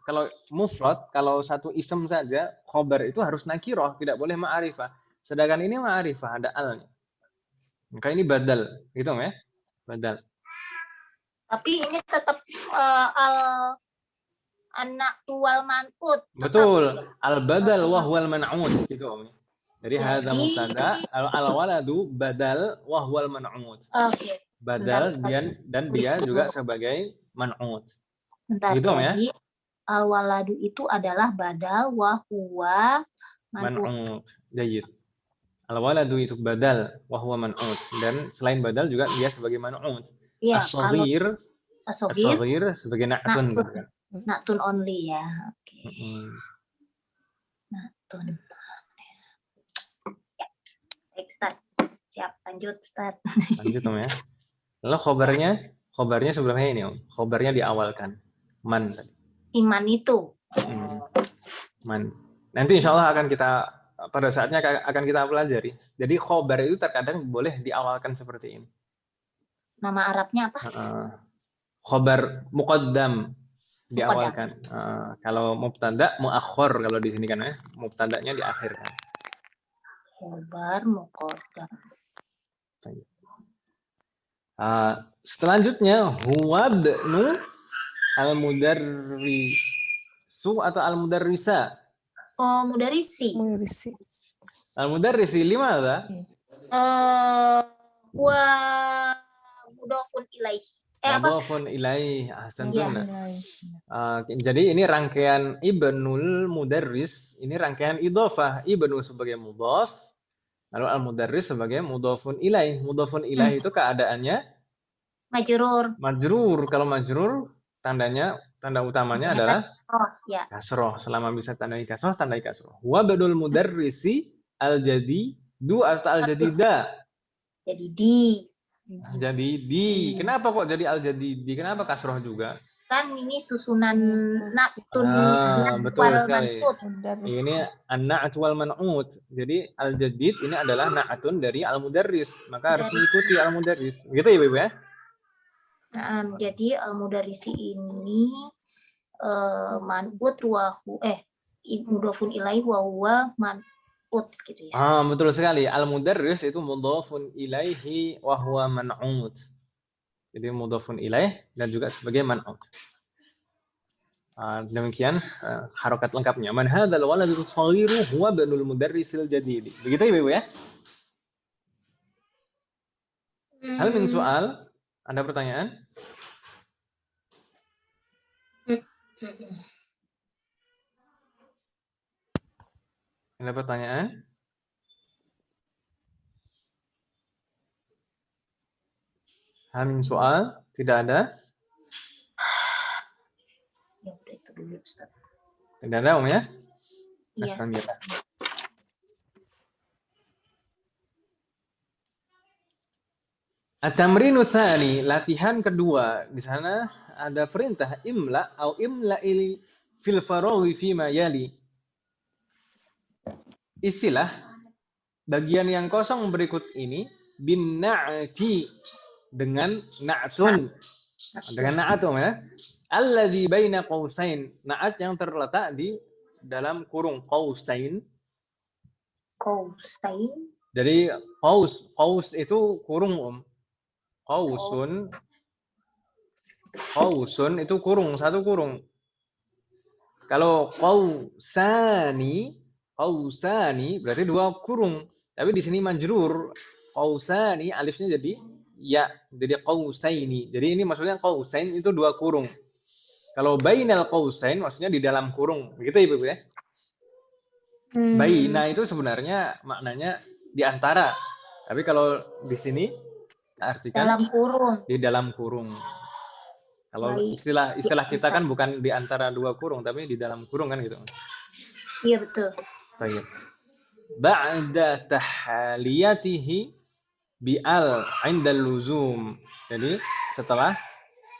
kalau mufrad, kalau satu isem saja, khobar itu harus nakirah, tidak boleh ma'arifah. Sedangkan ini ma'arifah, ada al-nya. Maka ini badal, gitu ya? Badal. Tapi ini tetap anak tual man'ut. Betul, al-badal wa huwal man'ut, gitu Om. Jadi hadza mubtada, al-waladu badal wa huwal man'ut. Oke. Badal dan dia juga sebagai man'ut. Bentar, Gitu Om ya? jadi al-waladu itu adalah badal wa huwa man'ut. Man'ut. Jayid. Al-waladu itu badal wa huwa man'ut, dan selain badal juga dia sebagai man'ut. Iya, As-shaghir as-shaghir sebagai na'tun. na'tun only ya. Oke. Na'tun. Ya. Baik, Ustaz. Siap, lanjut Ustaz. Lanjut Om ya. Lalu khobarnya sebelumnya ini Om. Khobarnya diawalkan. Man. Iman itu. Man. Nanti insya Allah pada saatnya akan kita pelajari. Jadi khobar itu terkadang boleh diawalkan seperti ini. Nama Arabnya apa? Khobar muqaddam diawalkan. Kalau mubtada muakhir kalau di sini kan ya. Mubtadanya diakhirkan. Khobar muqaddam. Selanjutnya huwa ibnu al-mudarrisu atau al-mudarrisa. Oh, mudarisi. Al-mudarrisi limadha? Wa mudhafun ilaih. Mudhafun ilaih. Ahsantunna. Jadi ini rangkaian ibnul mudarris, ini rangkaian idhofah. Ibnu sebagai mudhaf, lalu al-mudarris sebagai mudhafun ilaih. Mudhafun ilaih itu keadaannya majrur. Kalau majrur tanda utamanya adalah kasroh. Selama bisa tandai kasroh. Huwa badul mudarrisi al-jadidu atau al-jadida. Jadi di. Kenapa kok jadi al-jadidi? Kenapa kasroh juga? Kan ini susunan na'tun. Betul sekali. Ini an-na'at wal man'ut. Jadi al-jadid ini adalah na'atun dari al-mudarris. Maka harus mengikuti al-mudarris. Gitu ya Ibu ya? Jadi al-mudarrisi ini man'ut mudhafun ilaih wa huwa man'ut gitu ya. Betul sekali. Al-mudarris itu mudhafun ilaihi wa huwa man'ut. Jadi mudhafun ilaih dan juga sebagai man'ut. Demikian harokat lengkapnya. Man hadzal waladu shaghiru huwa ibnul mudarrisil jadid. Begitu ya Ibu ya? Hal min soal? Ada pertanyaan? Ada pertanyaan? Hal min soal? Tidak ada? Ya udah itu dulu Ustaz. Tidak ada Om ya? Iya. At-tamrinu tsani, latihan kedua. Di sana ada perintah imla atau imla'il fil faraghi fima yali. Isilah bagian yang kosong berikut ini bin na'ti dengan na'tun. Dengan na'atun ya. Alladzi baina qausain. Na'at yang terletak di dalam kurung qausain. Qausain. Jadi qaus itu kurung Qausun itu kurung, satu kurung. Kalau qausani berarti dua kurung. Tapi di sini majrur. Qausani alifnya jadi ya, jadi qausaini. Jadi ini maksudnya qausain itu dua kurung. Kalau bainal qausain maksudnya di dalam kurung. Begitu Ibu ya. Baina itu sebenarnya maknanya di antara. Tapi kalau di sini artikan Dalam kurung. di dalam kurung. Kalau istilah kita kan bukan di antara dua kurung, tapi di dalam kurung kan gitu. Iya betul. Baik. Ba'da tahaliyatihi bi'al 'inda luzum. Jadi setelah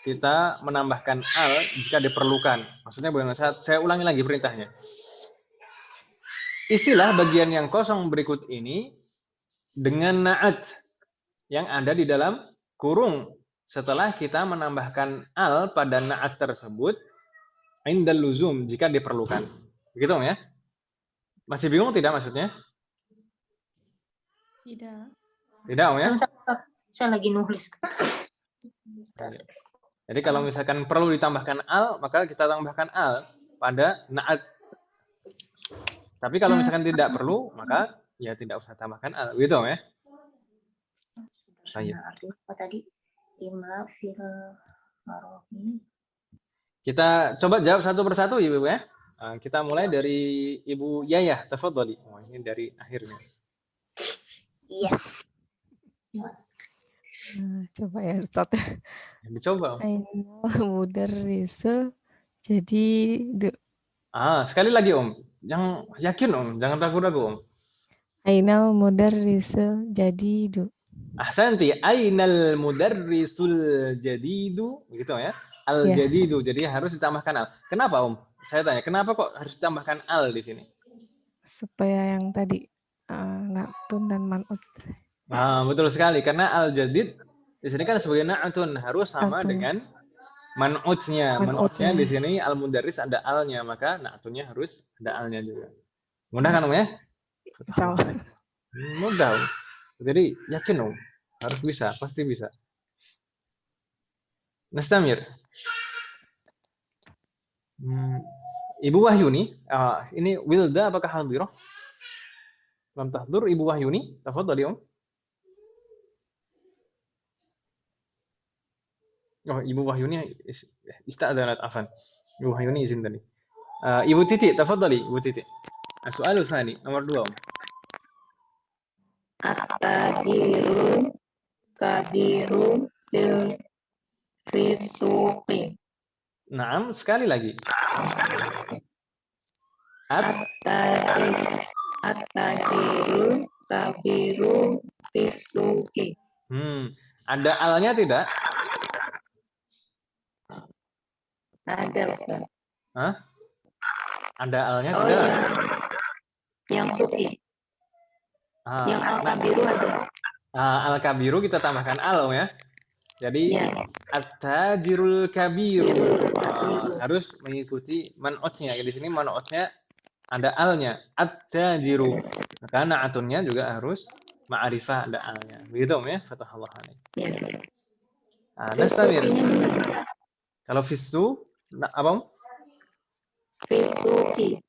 kita menambahkan al jika diperlukan. Maksudnya bagaimana? Saya ulangi lagi perintahnya. Isilah bagian yang kosong berikut ini dengan na'at yang ada di dalam kurung setelah kita menambahkan al pada na'at tersebut 'inda luzum jika diperlukan. Begitu ya? Masih bingung tidak maksudnya? Tidak. Tidak ya? Saya lagi nulis. Jadi kalau misalkan perlu ditambahkan al, maka kita tambahkan al pada na'at. Tapi kalau misalkan tidak perlu, maka ya tidak usah tambahkan al. Gitu ya? Saya. Artinya apa tadi? Lima fil marohi. Kita coba jawab satu persatu Ibu ya. Kita mulai dari Ibu Yayah. Tafadhali. Oh, ini dari akhirnya. Yes. Coba ya Ustaz. Dicoba. Ainal mudarrisu jadi Sekali lagi Om. Yang yakin Om, jangan ragu-ragu Om. Ainal mudarrisu jadi Ahsanti, ainal mudarrisul jadidu, begitu ya. Al jadidu, jadi harus ditambahkan al. Kenapa Om? Saya tanya, kenapa kok harus ditambahkan al di sini? Supaya yang tadi na'tun dan man'ut. Betul sekali, karena al jadid di sini kan sebagai na'tun harus sama dengan man'utnya. Man'utnya di sini al mudarris ada alnya, maka na'tunnya harus ada alnya juga. Mudah kan Om ya? Insyaallah. Mudah Om. Jadi yakin Om, harus bisa, pasti bisa. Nastamir. Ibu Wahyuni, ini Wilda apakah hadirah? Lam tahdur Ibu Wahyuni, tafadhali Om. Oh, Ibu Wahyuni ista'dzanat afan. Ibu Wahyuni izin tadi. Ibu Titi, tafadhali Ibu Titi. Soal tsani, nomor 2 Om. At-tajiru kabiru fil fisuqi. Naam, sekali lagi. At-tajiru kabiru fisuqi. Ada alnya tidak? Ada Ustaz. Ada alnya tidak? Yang suki. Yang al-kabiru ada. Al-kabiru kita tambahkan al ya. Jadi at-tajirul kabiru harus mengikuti man'utnya. Di sini man'utnya ada alnya. At-tajiru. Maka na'atunnya juga harus ma'rifah ada alnya. Begitu ya. Fatahallah alaik. Nastamir. Kalau fisu apa? Fisuqi.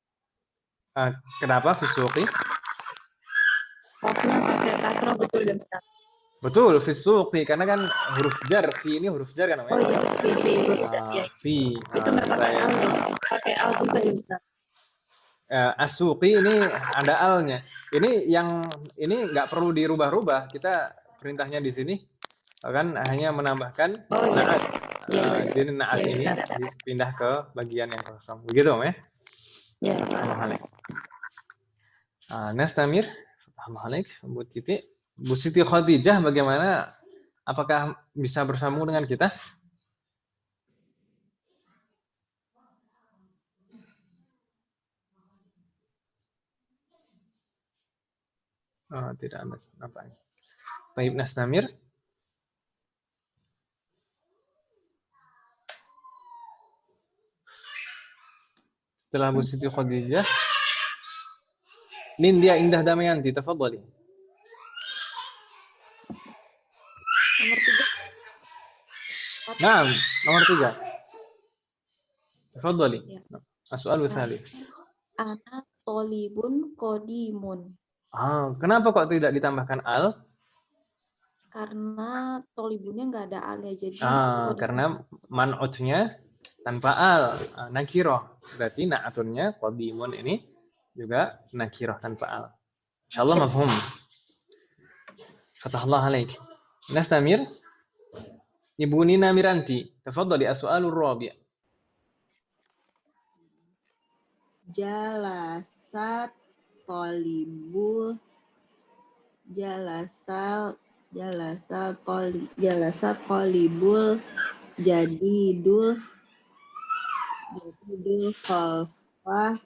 Kenapa fisuqi? Waktunya pakai kasrah betul ya Ustaz? Betul, fisuqi karena kan huruf jar, fi ini huruf jar kan namanya? Oh iya, fi. Itu nggak pakai al, pakai al juga ya Ustaz? As-suqi ini ada alnya. Ini nggak perlu dirubah-rubah. Kita perintahnya di sini kan hanya menambahkan na'at. Jadi na'at ini dipindah ke bagian yang kosong. Begitu ya? Ya. Nastamir. Bu Titi. Bu Siti Khadijah bagaimana? Apakah bisa bersambung dengan kita? Tidak nampaknya. Baik, Nastamir. Setelah Bu Siti Khadijah, Nindya Indah Damayanti, tafadhali. Nomor 3. Naam, nomor 3. Tafadhali. As-su'al tsalits. Ana tolibun qadimun. Kenapa kok tidak ditambahkan al? Karena tolibunnya nggak ada alnya jadi. Karena man'utnya tanpa al, nakiroh. Berarti na'atunnya qadimun ini juga nakiroh tanpa al. Insyaallah mafhum. Fatahallah alaik. Nastamir. Ibu Nina Miranti, tafadhali as-su'alur rabi'. Jalasa tolibul jalasa tolibul jadidul khalfah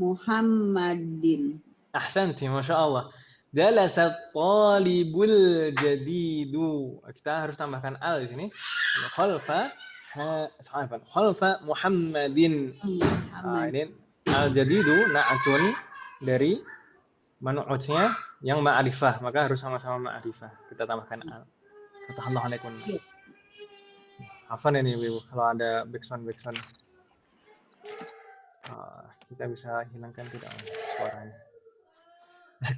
Muhammadin. Ahsanti, Masya Allah. Jalasa talibul jadidu. Kita harus tambahkan al di sini. Khalfa Muhammadin. Ini al jadidu na'atun dari manu'utnya yang ma'rifah, maka harus sama-sama ma'rifah. Kita tambahkan al. Fatahallahu alaikum. Hafan ini Ibu, kalau ada backsound. Kita bisa hilangkan tidak suaranya.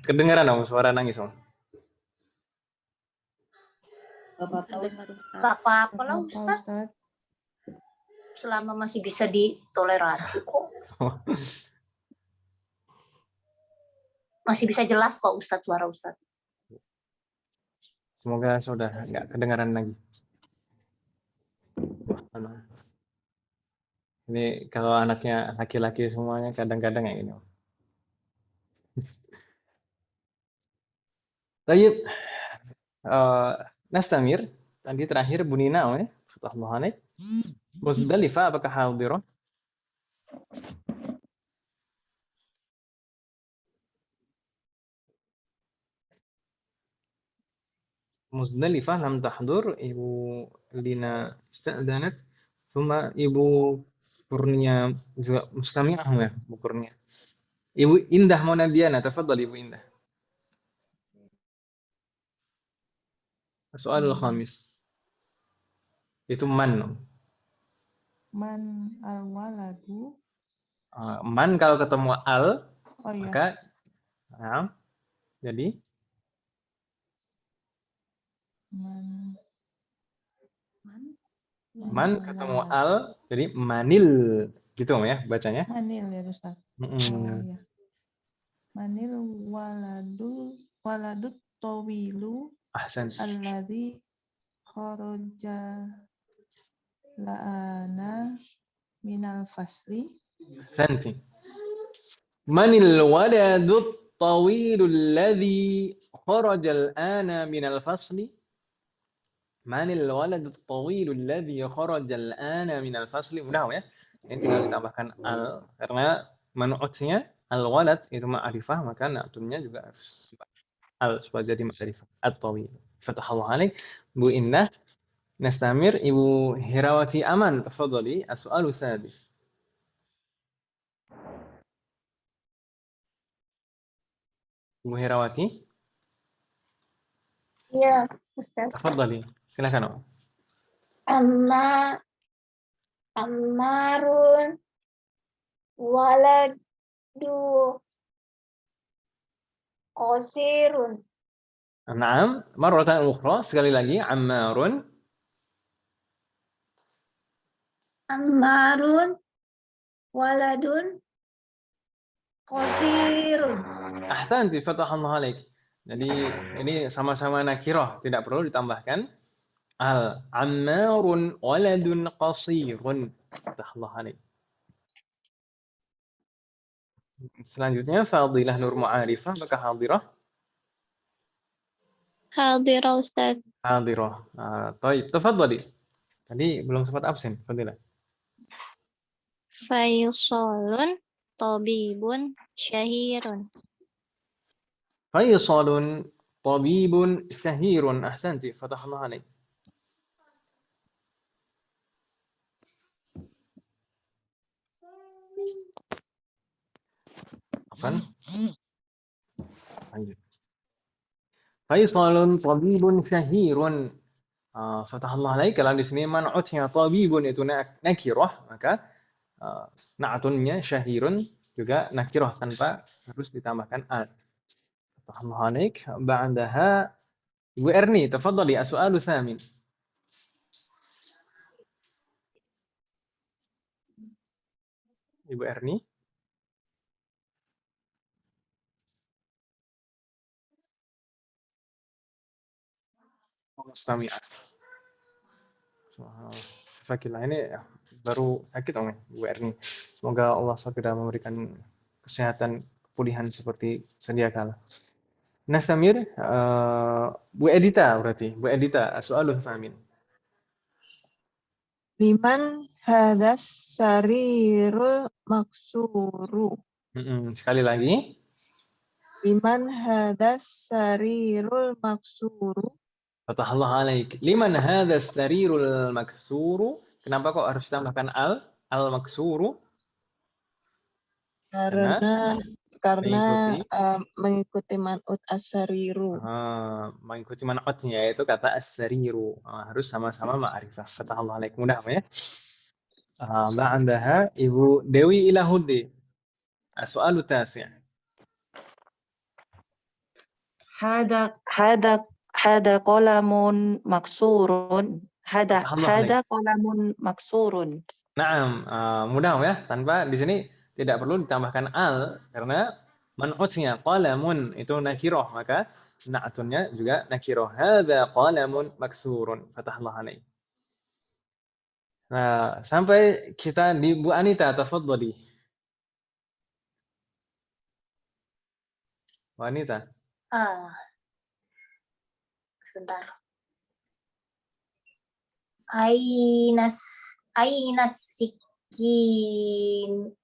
Kedengaran dong suara nangis Om. Gak apa-apa lah Ustaz. Selama masih bisa ditoleransi kok. Masih bisa jelas kok Ustaz, suara Ustaz. Semoga sudah nggak kedengaran lagi. Ini kalau anaknya laki-laki semuanya kadang-kadang kayak gini. Baik, Nastamir. Tadi terakhir Bu Nina, ya. Fatahallahu alaik. Muzdalifah apakah hadirah? Muzdalifah lam tahdur. Ibu Lina ista'danat. Thumma Ibu Kurnia juga mustami'ah ya, Bu Kurnia. Ibu Indah Monadiana, tafadhal Ibu Indah. Soalul khamis. Itu man. Man al-waladu. Man kalau ketemu al, Oh iya. maka jadi man ketemu al, jadi manil, gitu ya bacanya. Manil ya Ustaz. Oh, iya. Manil waladut tawilu. Ahsan. Alladzi kharaja la'ana minal fasli. Ahsanti. Manil waladut tawilu alladzi kharaja al-ana minal fasli. Manil waladut tawilu alladzi kharaja al-ana minal fasli. Mudah ya. Ini tinggal ditambahkan al karena manu'utnya al-walad itu ma'rifah, maka na'tunnya juga al supaya jadi ma'rifah at-tawil. Fatahallahu alaik. Bu Indah. Nastamir. Ibu Herawati Aman, tafadhali as-su'alu sadis. Ibu Herawati. Iya, Ustaz. Tafadhali. Silakan. Ammarun waladu qasirun. Naam, marratan ukhra, sekali lagi. Ammarun Waladun qasirun. Ahsanti, fatahallahu alaik. Jadi ini sama-sama nakirah, tidak perlu ditambahkan al. Ammarun waladun qasirun. Fatahallahu alaik. Selanjutnya Fadilah Nur Mu'arifah, apakah hadirah? Hadirah Ustaz. Hadirah. Baik, tafadhali. Tadi belum sempat absen, Fadilah. Faisalun tabibun syahirun. Faisalun tabibun syahirun. Ahsanti, fatahallahu alaik. Apaan? Lanjut. Faisalun tabibun syahirun. Fatahallahu alaik. Kalau di sini man'utnya tabibun itu nakirah, maka na'atunnya syahirun juga nakirah tanpa harus ditambahkan al. Fatahallahu alaik. Ba'daha Ibu Erni, tafadhali as-su'alu tsamin. Ibu Erni. Mustami'ah. Fakillah ini baru sakit Om, Bu Erni. Semoga Allah segera memberikan kesehatan, kepulihan seperti sedia kala. Nastamir, Bu Edita berarti. Bu Edita, soalun famin. Liman hadas sarirul maksuru. Sekali lagi. Liman hadas sarirul maksuru. Fatahallah alaik. Liman hadas sarirul maksuru. Kenapa kok harus tambahkan al maksuru? Karena mengikuti man'ut as-sariru. Mengikuti man'utnya yaitu kata as-sariru. Harus sama-sama ma'rifah. Fatahallah alaik. Mudah ya. Ba'andaha Ibu Dewi Ilahudi. As-soalu tasi'. Hada qalamun maksurun. Hada qalamun maksurun. Naam, mudah ya. Tanpa di sini tidak perlu ditambahkan al karena man'utnya qalamun itu nakirah, maka na'tunnya juga nakirah. Hada qalamun maksurun. Fatahallah alaih. Nah, sampai kita di Bu Anita, tafadhali. Bu Anita. Sebentar. Ainas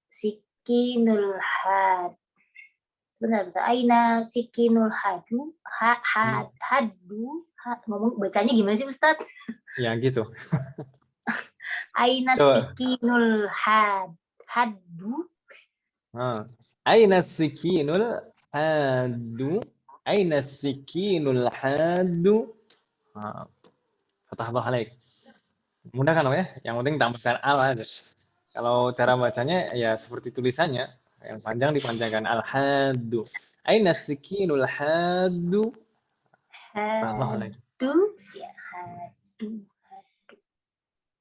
sikinul had. Sebentar. Aina sikinul hadu ngomong bacanya gimana sih Ustaz? Ya gitu. Aina sikinul hadu. Aina sikinul hadu. Aina sikinul hadu. Fatahullah alaik. Mudah kan ya? Yang penting tambahkan al aja. Kalau cara bacanya ya seperti tulisannya, yang panjang dipanjangkan al-hadu. Aina sikinul hadu. Fatahullah alaik. Ya, hadu.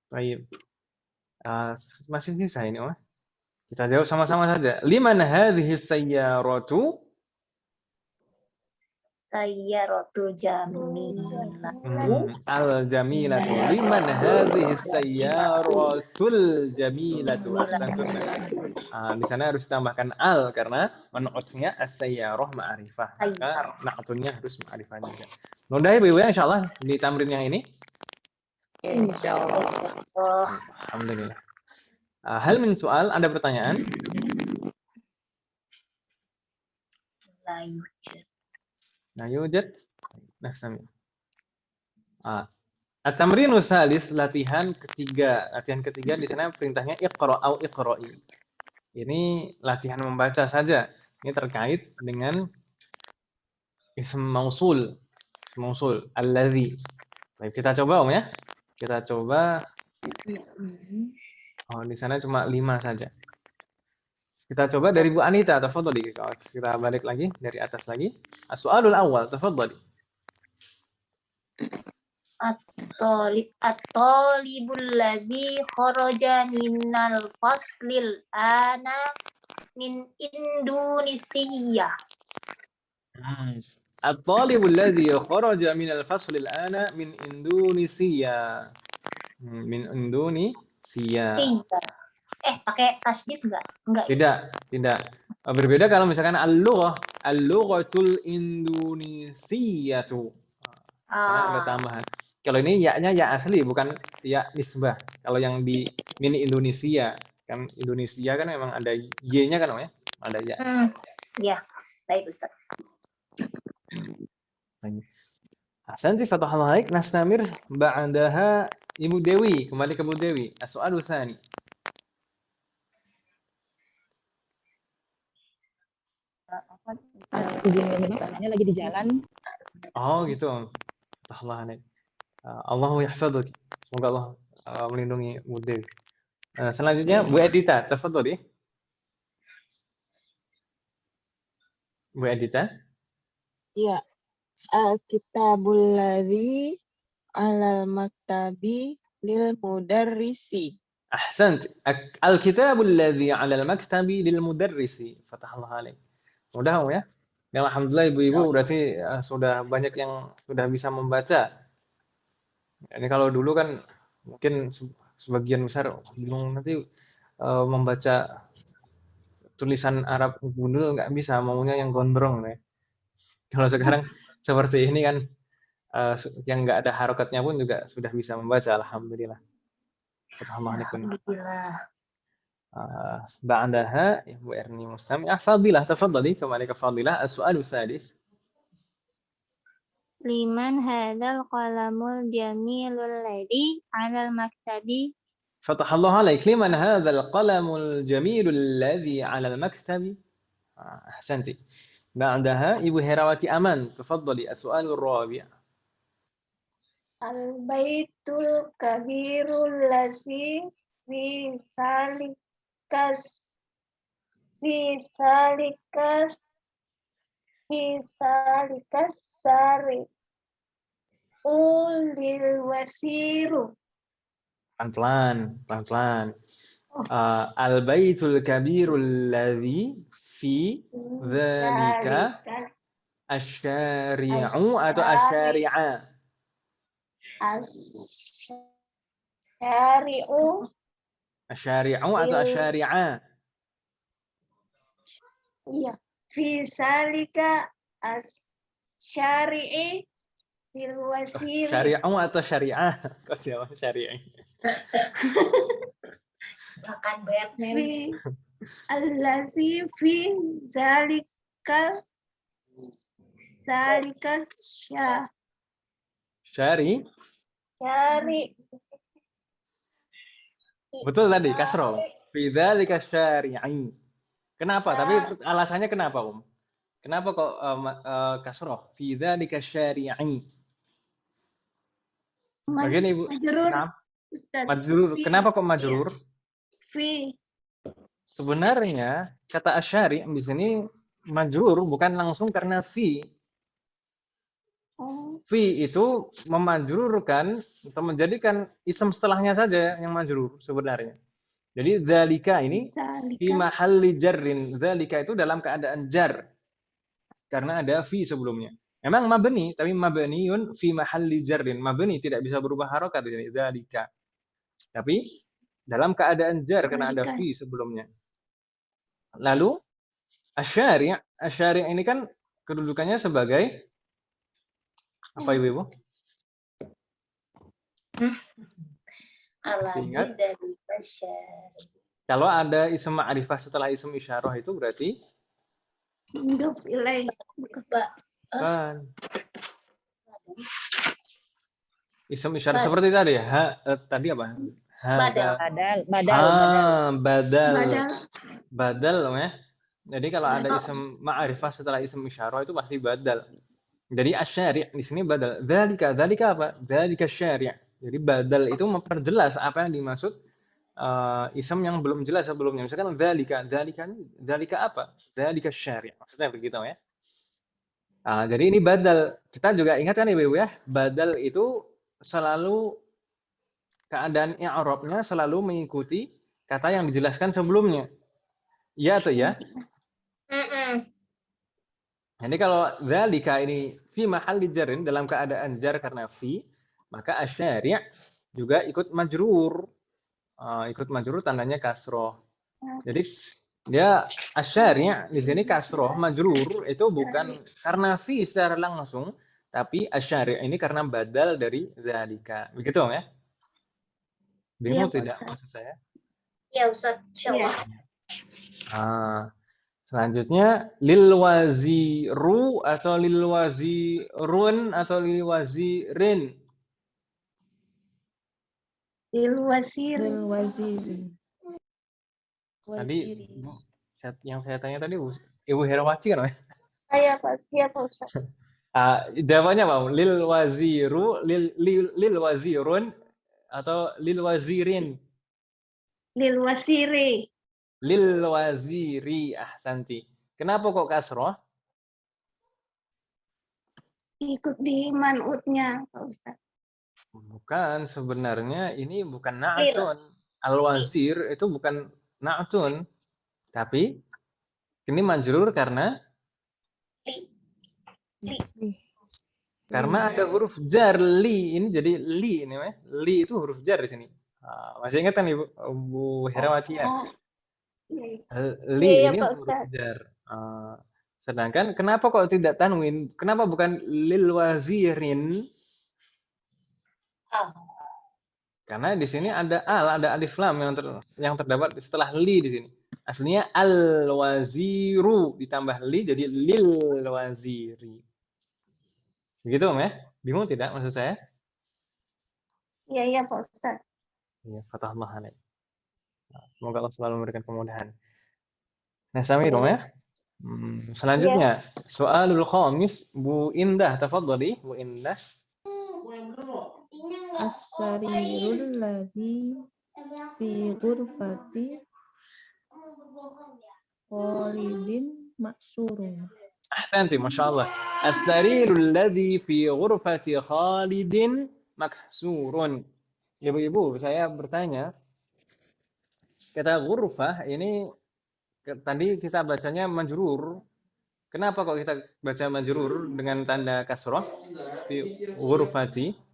Baik. Masih bisa ini, Om. Kita jawab sama-sama saja. Liman hadhihi sayyaratu? Sayyaratu jamilatu. Al-jamilatu. Liman hadhihi sayyaratul jamilatu. Di sana harus ditambahkan al karena man'utnya as-sayyarah ma'rifah. Maka na'tunnya harus ma'rifah juga. Mudah ya Ibu ya insyaallah di tamrin yang ini. Insyaallah. Alhamdulillah. Hal min soal, ada pertanyaan? La yujad. Nah, sami. At-tamrinu tsalis, latihan ketiga. Latihan ketiga di sana perintahnya iqra au iqra'i. Ini latihan membaca saja. Ini terkait dengan ism mausul. Ism mausul alladzi. Baik, kita coba Om ya. Kita coba. Di sana cuma 5 saja. Kita coba dari Bu Anita, tafadhali. Kita balik lagi dari atas lagi. As-soalul awal, tafadhali. At-talibul ladzi kharaja minal faslil ana min Indonesia. At-talibul ladzi kharaja minal faslil ana min Indonesia. Min Indonesia. Pakai tasdid enggak? Tidak. Berbeda kalau misalkan al-lughatul Indonesiatu. Sana ada tambahan. Kalau ini ya-nya ya asli, bukan ya nisbah. Kalau yang di mini Indonesia, kan Indonesia kan memang ada y-nya kan, ya? Ada ya. Ya, baik Ustaz. Ahsanti fatahallah alaik. Nastamir ba'daha Ibu Dewi, kembali ke Bu Dewi. As-soalu tsani. Izin lagi di jalan. Oh gitu. Allah Allahu yahfadzuki. Semoga Allah melindungi Bu Dewi. Selanjutnya Bu Edita, tafadhali. Bu Edita. Iya. Al-kitabul ladzi 'alal maktabi lil mudarrisi. Ahsant. Al-kitabul ladzi 'alal maktabi lil mudarrisi. Fatahallahu alaik. Mudah ya? Ya, alhamdulillah ibu-ibu berarti sudah banyak yang sudah bisa membaca. Ini kalau dulu kan mungkin sebagian besar bingung nanti membaca tulisan Arab gundul nggak bisa, maunya yang gondrong ya. Kalau sekarang seperti ini kan yang nggak ada harokatnya pun juga sudah bisa membaca, alhamdulillah. Alhamdulillah. بعدها يا أبو إرني مستمع فضيلة تفضلي كما عليك فضيلة السؤال الثالث Liman hadzal qalamul jamilul ladzi 'alal maktabi? فتح الله عليك لمن هذا القلم الجميل الذي على المكتب أحسنتي بعدها إبو هراواتي أمان تفضلي السؤال الرابع Al-baitul kabirul lazi fi salikas sari ulil wasiru. pelan-pelan al-baitul kabirul ladzi fi dzalika asyari'u atau asyari'a Asyari'u asyari'u atau asyari'a iya fi salika asyari'i fil wasiri syari'u atau syari'ah kok jawab syari'i Bahkan Batman. fi allazi fi zalika syari betul tadi kasroh fi dzalika syari'i kenapa tapi alasannya kenapa kenapa kok kasroh fi dzalika syari'i bagian ibu majrur nah, Ustaz. majrur kenapa kok majrur Fi sebenarnya kata asyari di sini majrur bukan langsung karena fi fi itu memajrurkan atau menjadikan isim setelahnya saja yang majrur sebenarnya. Jadi dzalika ini fi mahalli jarrin. Dzalika itu dalam keadaan jar. Karena ada fi sebelumnya. Memang mabni tapi mabniun fi mahalli jarrin. Mabni tidak bisa berubah harokat di sini dzalika. Tapi dalam keadaan jar karena ada fi sebelumnya. Lalu asyari' ini kan kedudukannya sebagai apa ibu? Alamun dari asyari. Kalau ada isim ma'rifah setelah isim isyarah itu berarti mudhof ilaih. kan isim isyarah seperti tadi ya. Tadi apa? Badal ya. Jadi kalau ada isim ma'rifah setelah isim isyarah itu pasti badal. Jadi asyari' di sini badal. Dzalika apa? Dzalika syari'. Jadi badal itu memperjelas apa yang dimaksud isim yang belum jelas sebelumnya. Misalkan dzalika apa? Dzalika syari'. Maksudnya begitu ya. Jadi ini badal. Kita juga ingat kan Ibu ya, badal itu selalu keadaan i'rabnya selalu mengikuti kata yang dijelaskan sebelumnya. Iya atau ya? Jadi kalau dzalika ini fi mahalli jarrin dalam keadaan jar karena fi, maka asyari' juga ikut majrur. Ikut majrur tandanya kasroh. Jadi dia asyari' di sini kasroh majrur itu bukan karena fi secara langsung, tapi asyari' ini karena badal dari dzalika. Begitu ya? Bingung tidak maksud saya? Ya Ustaz, insyaallah. Selanjutnya lil waziru atau lil wazirun atau lil wazirin. Lil wasir. Tadi yang saya tanya tadi Ibu Herawati kan? Saya Pak, siapa Ustaz? Jawabannya apa? Lil waziru, lil wazirun atau lil wazirin? Lil wasiri. Lil waziri, ahsanti. Kenapa kok kasroh? Ikut di man'utnya Pak Ustaz. Bukan, sebenarnya ini bukan na'atun. Al-wazir itu bukan na'tun, tapi ini majrur karena ada huruf jar li. Ini jadi li ini mah. Li itu huruf jar di sini. Masih ingat kan Ibu Bu Herawati ya? Li Iya, ini Pak huruf Ustadz. jar. Sedangkan kenapa kok tidak tanwin? Kenapa bukan lil wazirin? Karena di sini ada ada alif lam yang terdapat setelah li di sini. Aslinya al waziru ditambah li jadi lil waziri. Begitu Om ya? Bingung tidak maksud saya? Iya, Pak Ustadz. Iya, fatahullah alaik. Semoga Allah selalu memberikan kemudahan. Nah, Samir Om ya. Selanjutnya, soalul khamis, Bu Indah, tafadhali Bu Indah. As-sarirul ladzi fi ghurfati Khalidin maksurun. Ahsanti, Masya Allah. As-sarirul ladzi fi ghurfati Khalidin maksurun. Ibu-ibu, saya bertanya, kata ghurfah ini tadi kita bacanya majrur. Kenapa kok kita baca majrur dengan tanda kasrah fi ghurfati?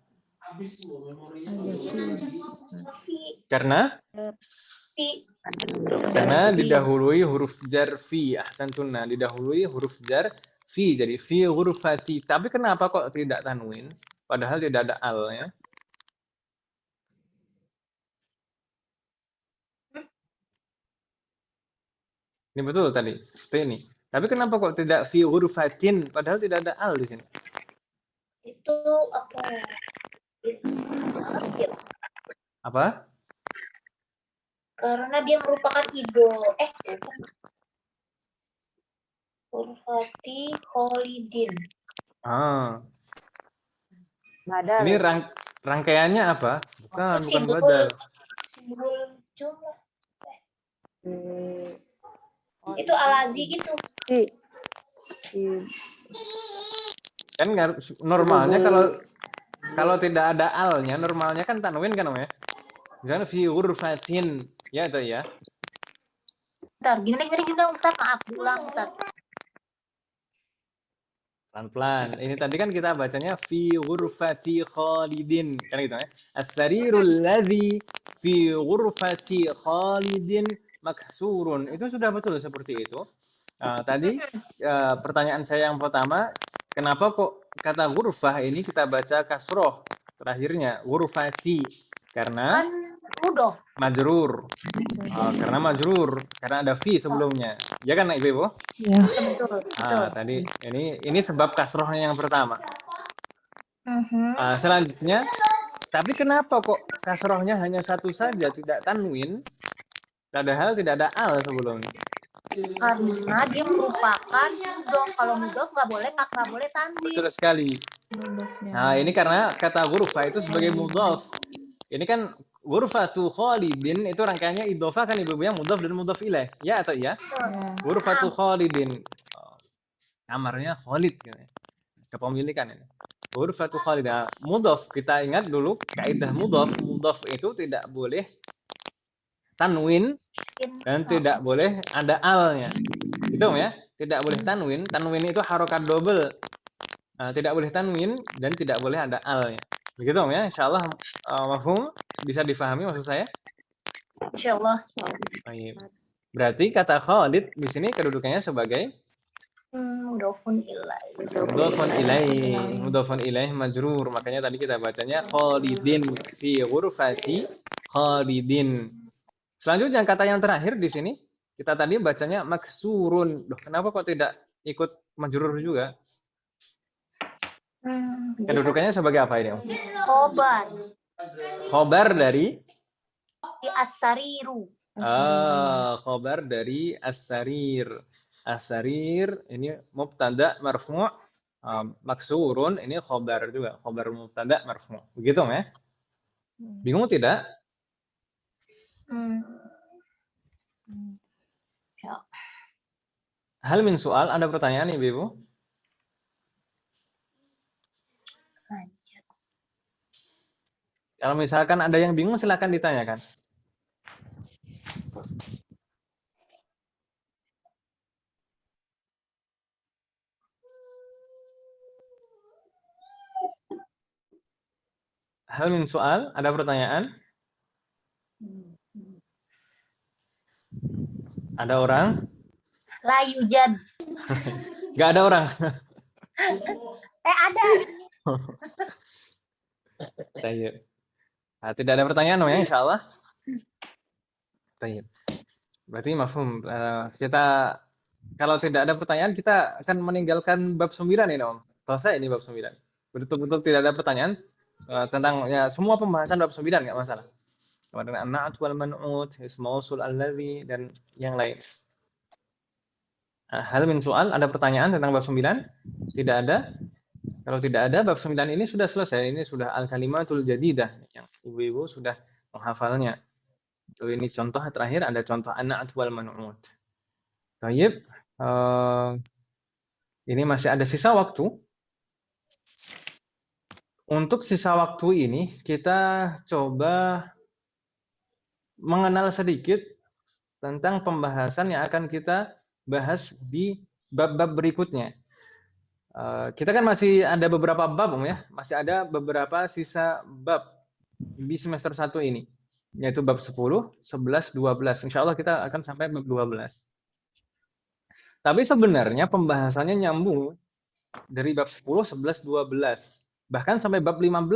Karena didahului huruf jar fi. Ahsantuna, didahului huruf jar fi, jadi fi ghurfati. Tapi kenapa kok tidak tanwin padahal tidak ada al ya? Ini betul tadi, seperti ini. Tapi kenapa kok tidak fi ghurfatin padahal tidak ada al di sini? Itu apa? Apa? Karena dia merupakan Ghurfati Khalidin. Ini rangkaiannya apa? Bukan badal. Simbol jumlah. Itu alazi gitu. Kan normalnya kalau tidak ada alnya, normalnya kan tanwin kan Om ya? Misalnya fi ghurfatin, ya itu ya. Bentar, gini Ustaz, maaf, diulang Ustaz. Pelan-pelan. Ini tadi kan kita bacanya fi ghurfati Khalidin, kan gitu ya. As-sarirul ladzi fi ghurfati Khalidin maksurun. Itu sudah betul seperti itu. Tadi pertanyaan saya yang pertama, kenapa kok kata ghurfah ini kita baca kasroh terakhirnya ghurfati? Karena kan mudhof. Majrur. Karena majrur, karena ada fi sebelumnya. Ya kan Ibu? Iya. Betul. Tadi ini sebab kasrohnya yang pertama. Selanjutnya, tapi kenapa kok kasrohnya hanya satu saja, tidak tanwin? Padahal tidak ada al sebelumnya. Karena dia merupakan mudhof. Kalau mudhof nggak boleh tanwin. Betul sekali. Nah, ini karena kata ghurfa itu sebagai mudhof. Ini kan ghurfatu Khalidin itu rangkaiannya idhofah kan Ibu yang mudhof dan mudhof ilaih. Ya atau ya? Ghurfatu Khalidin. Kamarnya Khalid gitu. Kepemilikan ini. Ghurfatu Khalid. Mudhof, kita ingat dulu kaidah mudhof itu tidak boleh tanwin dan tidak boleh ada alnya. Itu ya, tidak boleh tanwin. Tanwin itu harokat double. Tidak boleh tanwin dan tidak boleh ada alnya. Begitu ya, insyaallah mafhum, bisa difahami maksud saya? Insyaallah. Baik. Berarti kata Khalid di sini kedudukannya sebagai mudhofun ilaih. Mudhofun ilaih majrur. Makanya tadi kita bacanya Khalidin fi ghurfati Khalidin. Selanjutnya kata yang terakhir di sini kita tadi bacanya maksurun. Loh, kenapa kok tidak ikut majrur juga? Kedudukannya sebagai apa ini Om? Khobar dari as-sariru. Khobar dari as-sarir. As-sarir ini mubtada marfu', maksurun ini khobar juga, khobar mubtada marfu'. Begitu ya? Bingung tidak? Hal min soal, ada pertanyaan Ibu? Kalau misalkan ada yang bingung silakan ditanyakan. Hal min soal, ada pertanyaan? Ada orang? La yujad. Nggak ada orang. Ada. Baik. Nah, tidak ada pertanyaan ya, insya Allah. Baik. Berarti mafhum. Kita kalau tidak ada pertanyaan, kita akan meninggalkan bab 9 ini, Om. Selesai ini bab 9. Betul-betul tidak ada pertanyaan tentang ya semua pembahasan bab 9 nggak masalah. Kemudian an-na'at wal man'ut, ismu mausul allazi dan yang lain. Hal min soal, ada pertanyaan tentang bab 9? Tidak ada. Kalau tidak ada, bab 9 ini sudah selesai. Ini sudah al-kalimatul jadidah yang ibu-ibu sudah menghafalnya. Ini contoh terakhir, ada contoh an-na'at wal man'ut. Baik. Ini masih ada sisa waktu. Untuk sisa waktu ini, kita coba mengenal sedikit tentang pembahasan yang akan kita bahas di bab-bab berikutnya. Kita kan masih ada beberapa bab, ya. Masih ada beberapa sisa bab di semester 1 ini. Yaitu bab 10, 11, 12. Insya Allah kita akan sampai bab 12. Tapi sebenarnya pembahasannya nyambung dari bab 10, 11, 12. Bahkan sampai bab 15,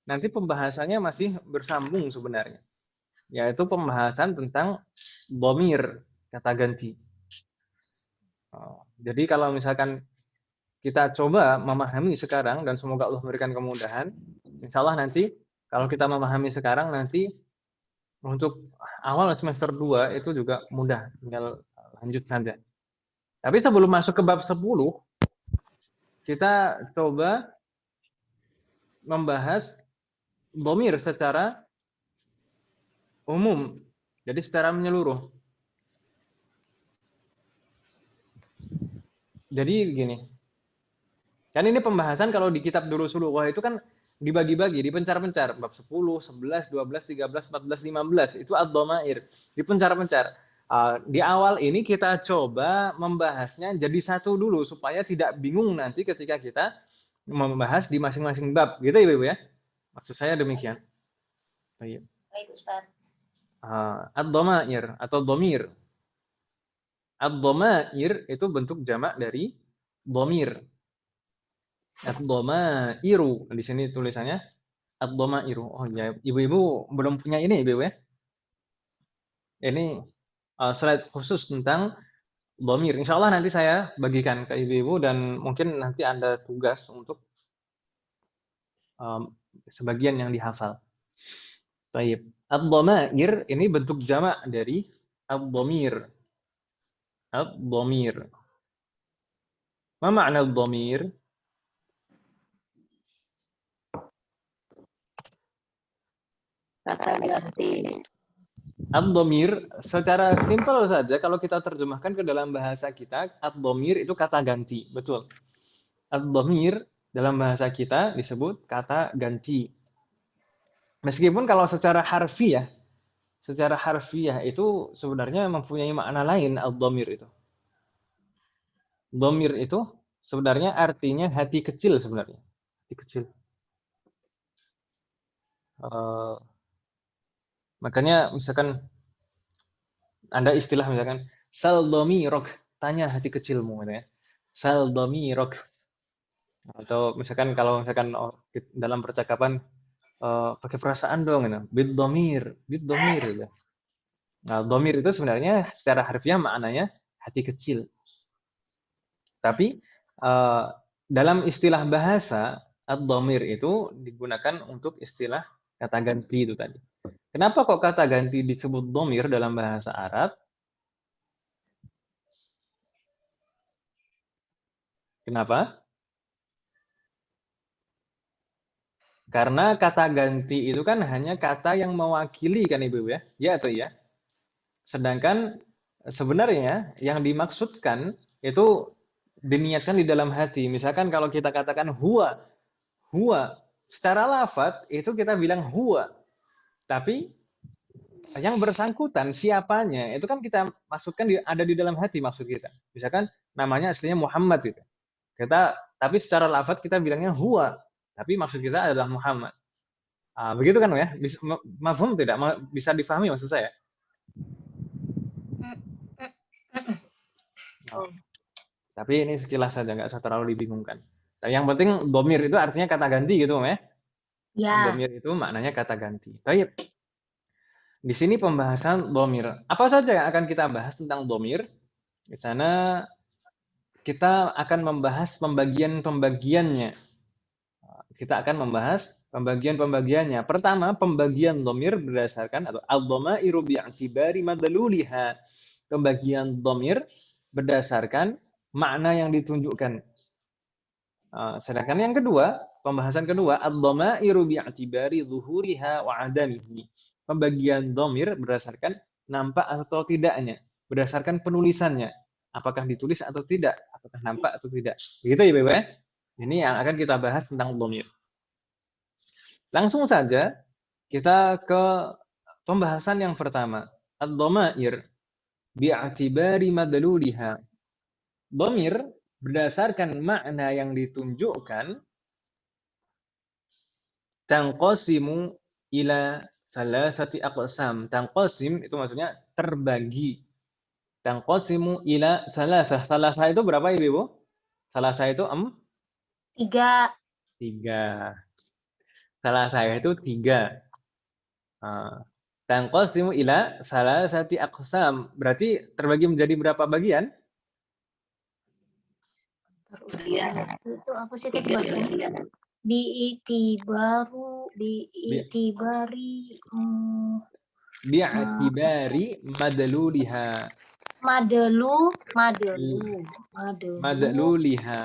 nanti pembahasannya masih bersambung sebenarnya. Yaitu pembahasan tentang dhamir, kata ganti. Jadi kalau misalkan kita coba memahami sekarang, dan semoga Allah memberikan kemudahan, insya Allah nanti kalau kita memahami sekarang, nanti untuk awal semester 2 itu juga mudah, tinggal lanjut saja. Tapi sebelum masuk ke bab 10, kita coba membahas dhamir secara umum, jadi secara menyeluruh. Jadi gini, kan ini pembahasan kalau di kitab Durusul Lughah itu kan dibagi-bagi, dipencar-pencar, bab 10, 11, 12, 13, 14, 15, itu ad-dhamair, dipencar-pencar. Di awal ini kita coba membahasnya jadi satu dulu supaya tidak bingung nanti ketika kita membahas di masing-masing bab, gitu ya Ibu ya. Maksud saya demikian. Baik. Baik, Ustaz. Ad-dhamair atau dhamir. Ad-dhamair itu bentuk jamak dari dhamir. Ad-dhamairu. Di sini tulisannya ad-dhamairu. Oh ya, ibu-ibu belum punya ini Ibu ya. Ini slide khusus tentang dhamir. Insya Allah nanti saya bagikan ke ibu-ibu dan mungkin nanti ada tugas untuk sebagian yang dihafal. Baik. Ad-dhamair ini bentuk jamak dari ad-dhamir. Ad-dhamir. Ma makna ad-dhamir? Kata ganti. Ad-dhamir secara simpel saja kalau kita terjemahkan ke dalam bahasa kita, ad-dhamir itu kata ganti, betul. Ad-dhamir dalam bahasa kita disebut kata ganti. Meskipun kalau secara harfiah itu sebenarnya mempunyai makna lain ad-dhamir itu. Dhamir itu sebenarnya artinya hati kecil sebenarnya. Hati kecil. Makanya misalkan Anda istilah misalkan sal dhamirok, tanya hati kecilmu gitu ya. Sal dhamirok. Atau misalkan kalau misalkan dalam percakapan pakai perasaan dong gitu. Bid dhamir gitu. Nah, dhamir itu sebenarnya secara harfiah maknanya hati kecil. Tapi dalam istilah bahasa ad-dhamir itu digunakan untuk istilah kata ganti itu tadi. Kenapa kok kata ganti disebut dhamir dalam bahasa Arab? Kenapa? Karena kata ganti itu kan hanya kata yang mewakili kan Ibu ya? Ya atau iya? Sedangkan sebenarnya yang dimaksudkan itu diniatkan di dalam hati. Misalkan kalau kita katakan huwa, secara lafadz itu kita bilang huwa. Tapi yang bersangkutan siapanya itu kan kita maksudkan ada di dalam hati maksud kita. Misalkan namanya aslinya Muhammad gitu. Tapi secara lafadz kita bilangnya huwa, tapi maksud kita adalah Muhammad. Begitu kan ya? Mafhum tidak? Bisa difahami maksud saya? Oh. Tapi ini sekilas saja, nggak usah terlalu dibingungkan. Tapi yang penting domir itu artinya kata ganti gitu, ya? Ya. Domir itu maknanya kata ganti. Baik. Di sini pembahasan domir. Apa saja yang akan kita bahas tentang domir? Di sana kita akan membahas pembagian-pembagiannya. Kita akan membahas pembagian-pembagiannya. Pertama, pembagian domir berdasarkan atau al-dhamairu bi'tibari madluliha. Pembagian domir berdasarkan makna yang ditunjukkan. Sedangkan yang kedua, pembahasan kedua, ad-dhamairu bi'tibari zuhuriha wa 'adamihi. Pembagian domir berdasarkan nampak atau tidaknya, berdasarkan penulisannya. Apakah ditulis atau tidak, apakah nampak atau tidak. Begitu ya, Bebe? Ini yang akan kita bahas tentang domir. Langsung saja kita ke pembahasan yang pertama. Ad-dhamair bi'atibari madluliha. Domir berdasarkan makna yang ditunjukkan tanqasimu ila salasati aqsam. Tanqasim itu maksudnya terbagi. Tanqasimu ila salasah. Salasah itu berapa ya, Ibu? Salasah itu 3. 3. Salasah itu 3. Tanqasimu ila salasati aqsam. Berarti terbagi menjadi berapa bagian? Itu apa sih tadi bacanya? Bi'itibari madluliha. Madluliha.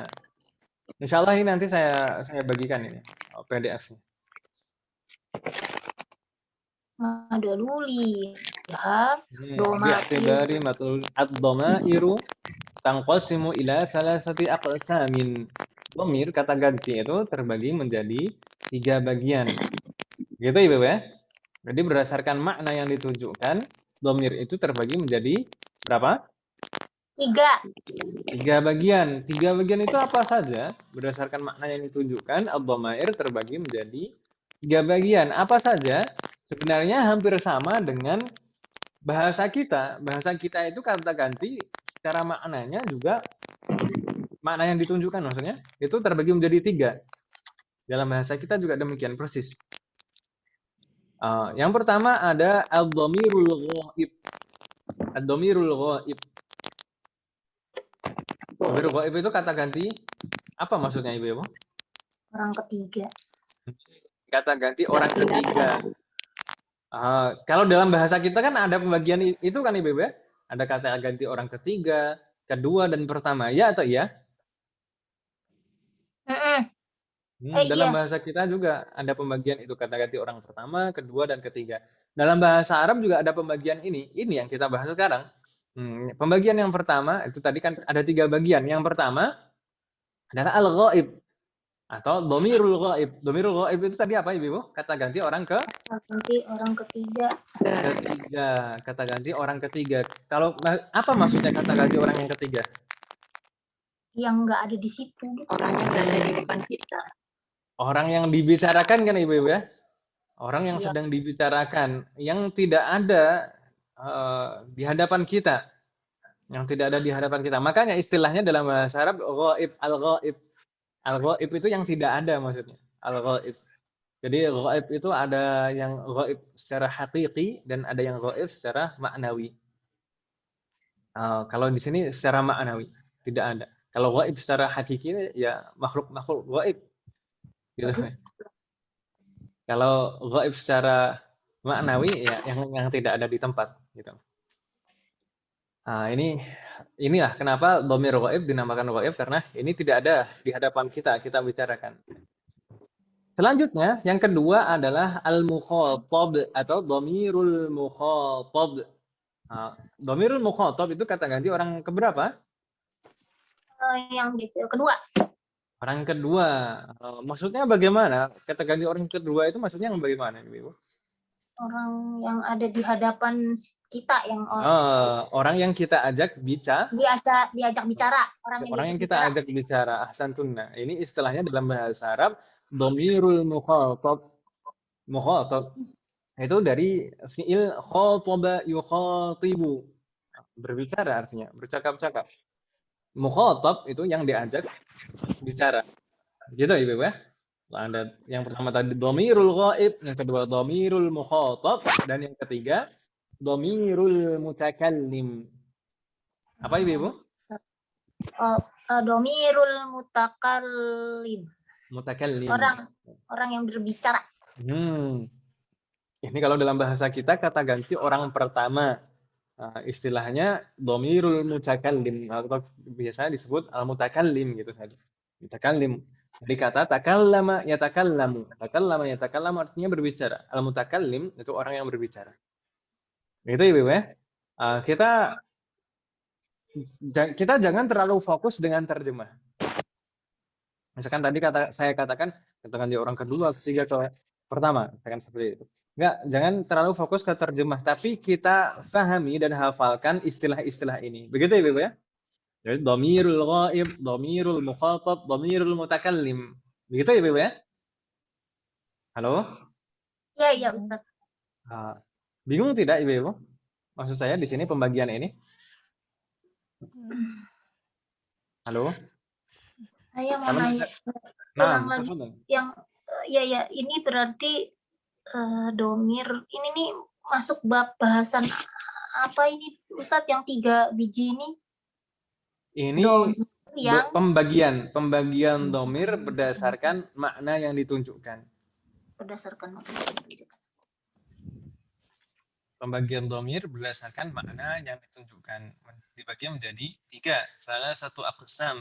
Insyaallah ini nanti saya bagikan ini PDF-nya. Madluliha. Bi'tibari ad-dhamairu tanqasimu ila salasati aqsamin. Dhamir kata ganti itu terbagi menjadi 3 bagian. Gitu ya, Ibu ya? Jadi berdasarkan makna yang ditunjukkan, dhamir itu terbagi menjadi berapa? 3 bagian. 3 bagian itu apa saja? Berdasarkan makna yang ditunjukkan, ad-dhamair terbagi menjadi 3 bagian. Apa saja? Sebenarnya hampir sama dengan bahasa kita. Bahasa kita itu kata ganti secara maknanya juga makna yang ditunjukkan maksudnya itu terbagi menjadi 3. Dalam bahasa kita juga demikian persis. Yang pertama ada ad-dhamirul ghaib. Ad-dhamirul ghaib. Dhamirul ghaib itu kata ganti apa maksudnya, Ibu? Orang ketiga. Kata ganti orang ketiga. Kalau dalam bahasa kita kan ada pembagian itu kan, Ibu ya? Ada kata ganti orang ketiga, kedua dan pertama. Ya atau iya? Dalam bahasa kita juga ada pembagian itu kata ganti orang pertama, kedua dan ketiga. Dalam bahasa Arab juga ada pembagian ini. Ini yang kita bahas sekarang. Pembagian yang pertama itu tadi kan ada 3 bagian. Yang pertama adalah al-ghaib atau dhamirul ghaib. Dhamirul ghaib itu tadi apa, Ibu? Kata ganti orang ganti orang ketiga. Kata ganti orang ketiga. Kalau apa maksudnya kata ganti orang yang ketiga? Yang nggak ada di situ. Orangnya nggak ada di depan kita. Orang yang dibicarakan kan, Ibu ya? Orang yang sedang dibicarakan, yang tidak ada di hadapan kita. Yang tidak ada di hadapan kita. Makanya istilahnya dalam bahasa Arab ghaib, al-ghaib. Al-ghaib itu yang tidak ada maksudnya. Al-ghaib. Jadi ghaib itu ada yang ghaib secara hakiki dan ada yang ghaib secara maknawi. Kalau di sini secara maknawi tidak ada. Kalau ghaib secara hakiki ya makhluk-makhluk ghaib. Gitu. Kalau ghaib secara maknawi ya yang tidak ada di tempat gitu. Inilah kenapa dhamir ghaib dinamakan ghaib karena ini tidak ada di hadapan kita bicarakan. Selanjutnya yang kedua adalah al-mukhatab atau dhamirul mukhatab. Dhamirul mukhatab itu kata ganti orang keberapa? Yang kedua. Orang kedua. Maksudnya bagaimana? Kata ganti orang kedua itu maksudnya yang bagaimana, Ibu? Orang yang ada di hadapan kita yang orang yang kita ajak bicara. Diajak bicara. Orang yang kita ajak bicara. Ahsantunna. Ini istilahnya dalam bahasa Arab dhamirul mukhatab. Mukhatab itu dari fiil khataba yukhatibu. Berbicara artinya, bercakap-cakap. Mukhatab itu yang diajak bicara. Gitu Ibu ya. Ada yang pertama tadi dhamirul ghaib, yang kedua dhamirul mukhatab, dan yang ketiga dhamirul mutakallim. Apa Ibu? Domirul mutakallim. Mutakallim. Orang yang berbicara. Ini kalau dalam bahasa kita kata ganti orang pertama. Istilahnya dhamirul mutakallim atau biasanya disebut al-mutakallim gitu saja. Mutakallim. Jadi kata takallama yatakallamu. Takallama yatakallamu artinya berbicara. Al-mutakallim itu orang yang berbicara. Gitu Ibu ya. Kita jangan terlalu fokus dengan terjemah. Misalkan tadi saya katakan ganti orang kedua, ketiga, ke pertama, katakan seperti itu. Enggak, jangan terlalu fokus ke terjemah, tapi kita fahami dan hafalkan istilah-istilah ini. Begitu Ibu ya? Jadi dhamirul ghaib, dhamirul mukhatab, dhamirul mutakallim. Begitu ya Ibu ya? Halo? Iya Ustaz. Bingung tidak Ibu? Maksud saya di sini pembagian ini. Halo? Saya mau nanya ulang lagi. Yang ya ini berarti domir ini nih masuk bab bahasan apa ini Ustadz yang 3 biji ini? Ini pembagian domir berdasarkan makna yang ditunjukkan. Berdasarkan makna yang ditunjukkan. Pembagian domir berdasarkan makna yang ditunjukkan. Dibagi menjadi 3. Salah satu aqsam.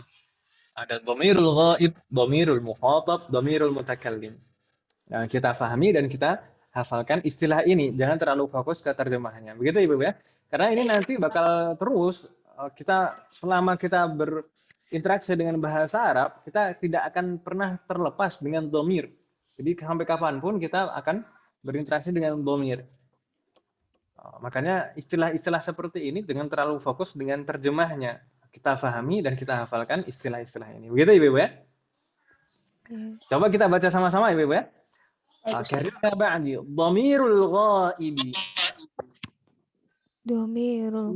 Ada dhamirul ghaib, dhamirul mukhatab, dhamirul mutakallim. Nah, kita pahami dan kita hafalkan istilah ini. Jangan terlalu fokus ke terjemahannya. Begitu Ibu ya? Karena ini nanti bakal terus selama kita berinteraksi dengan bahasa Arab, kita tidak akan pernah terlepas dengan dhamir. Jadi sampai kapanpun kita akan berinteraksi dengan dhamir. Makanya istilah-istilah seperti ini dengan terlalu fokus dengan terjemahnya. Kita pahami dan kita hafalkan istilah-istilah ini. Begitu Ibu ya? Coba kita baca sama-sama Ibu ya? Karena ba'di dhamirul ghaibi. Dhamirul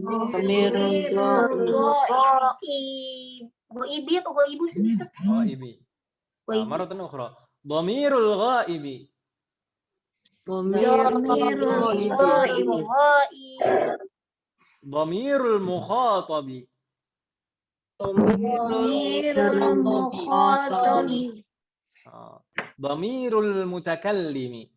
ghaibi atau ghaibu sih? Ghaibi. Maratan ukhra. Dhamirul ghaibi. Dhamirul mukhatabi. Dhamirul mutakallimi.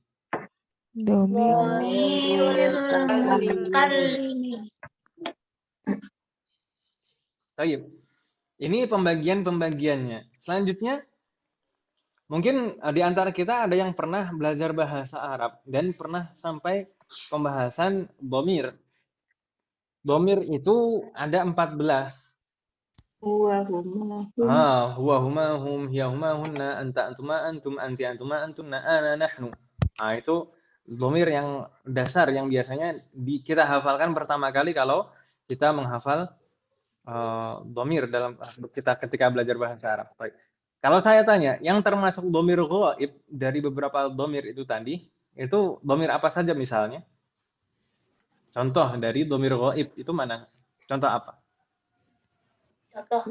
Baik. Ini pembagiannya. Selanjutnya, mungkin di antara kita ada yang pernah belajar bahasa Arab dan pernah sampai pembahasan dhamir. Dhamir itu ada 14. Huwa huma hum, hiya huma hunna, anta antuma antum, anti antuma antunna, ana nahnu. Itu dhamir yang dasar yang biasanya kita hafalkan pertama kali kalau kita menghafal dhamir dalam kita ketika belajar bahasa Arab. Baik. Kalau saya tanya, yang termasuk dhamir ghaib dari beberapa dhamir itu tadi, itu dhamir apa saja misalnya? Contoh dari dhamir ghaib itu mana? Contoh apa? Contoh.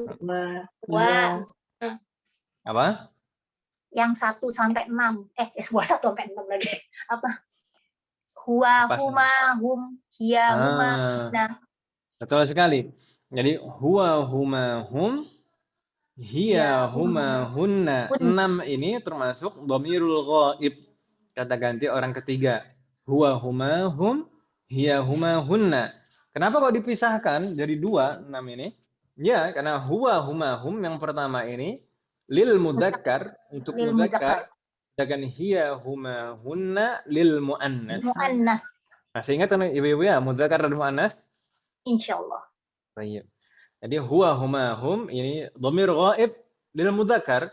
Apa? Yang 1 sampai 6. 1 sampai 6 lagi. Apa? Huwa, huma, hum, hiya, huma. Nah. Betul sekali. Jadi huwa, huma, hum, hiya, huma, hunna. 6 ini termasuk dhamirul ghaib. Kata ganti orang ketiga. Huwa, huma, hum, hiya, huma, hunna. Kenapa kok dipisahkan jadi 2, 6 ini? Ya, karena huwa, huma, hum yang pertama ini lil mudzakkar, untuk mudzakkar, sedangkan hiya, huma, hunna lil muannas. Muannas. Masih ingat kan Ibu-ibu ya, mudzakkar dan muannas? Insyaallah. Baik. Jadi huwa, huma, hum ini dhamir ghaib lil mudzakkar,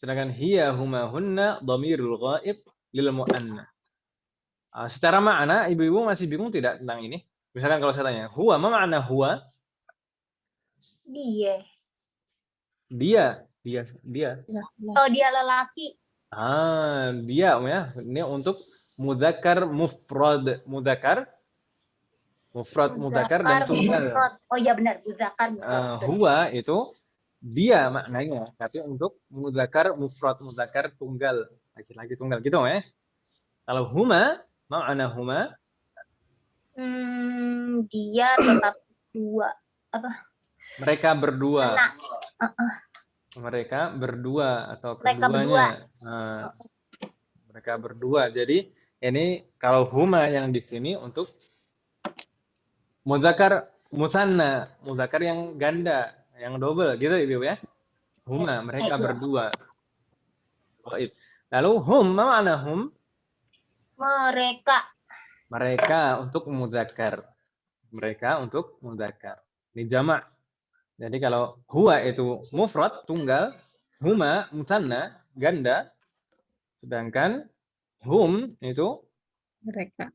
sedangkan hiya, huma, hunna dhamirul ghaib lil muannas. Secara makna Ibu-ibu masih bingung tidak tentang ini? Misalkan kalau saya tanya, huwa, apa makna huwa? Dia. Dia. Oh, dia lelaki. Dia ya. Ini untuk mudzakkar mufrad. Mudzakkar dan tunggal. mufrad. Oh iya benar, mudzakkar mufrad. Huwa itu dia maknanya, tapi untuk mudzakkar mufrad, mudzakkar tunggal, laki-laki tunggal gitu ya. Kalau huma, ma'ana huma? Dia tetap dua. Apa? Mereka berdua. Anak. Mereka berdua atau Mereka keduanya. Mereka berdua. Jadi ini kalau huma yang di sini untuk mudzakkar musanna, mudzakkar yang ganda, yang double gitu Ibu ya. Huma, mereka berdua. Lalu hum, mana hum? Mereka untuk mudzakkar. Mereka untuk mudzakkar. Ini jamak. Jadi kalau huwa itu mufrad, tunggal, huma, musanna, ganda, sedangkan hum itu Mereka.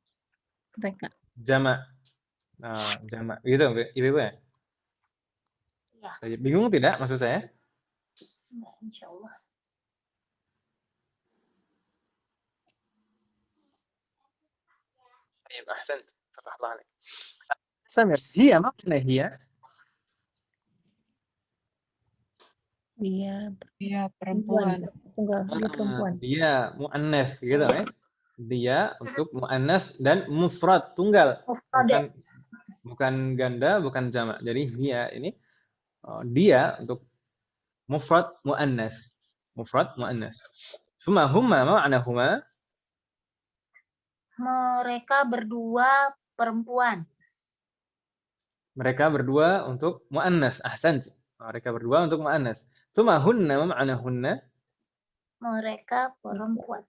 jamak. Nah, jamak. Gitu, Ibu ya? Iya. Bingung tidak maksud saya? Enggak, insyaallah. Baik, ahsant. Fatahullah alaik. Samir, hiya makna hiya? Dia perempuan. Tunggal, dia perempuan. Dia muannas gitu ya. Dia untuk muannas dan mufrad tunggal. Bukan ganda, bukan jamak. Jadi dia ini dia untuk mufrad muannas. Mufrad muannas. Suma huma ma'ana huma? Mereka berdua perempuan. Mereka berdua untuk muannas. Ahsant. Mereka berdua untuk muannas. Suma hunna ma'ana hunna? Mereka perempuan.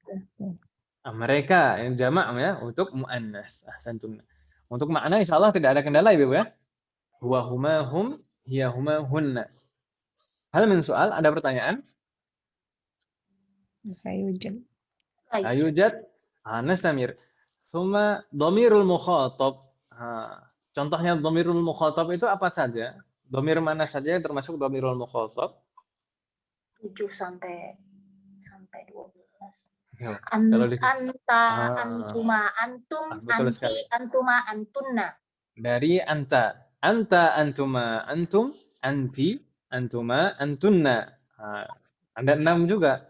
Mereka yang jamak ya untuk muannas. Ahsantun. Untuk makna insyaallah tidak ada kendala Ibu ya. Huwa huma hum, hiya huma hunna. Hal min soal, ada pertanyaan? Ayujad. Nastamir. Suma dhamirul mukhatab. Contohnya dhamirul mukhatab itu apa saja? Dhamir mana saja yang termasuk dhamirul mukhatab? 7 sampai 12. Ya, Anta, antuma, antum, betul anti, sekali. antuma, antunna. Dari anta, antuma, antum, anti, antuma, antunna. Ada 6 juga.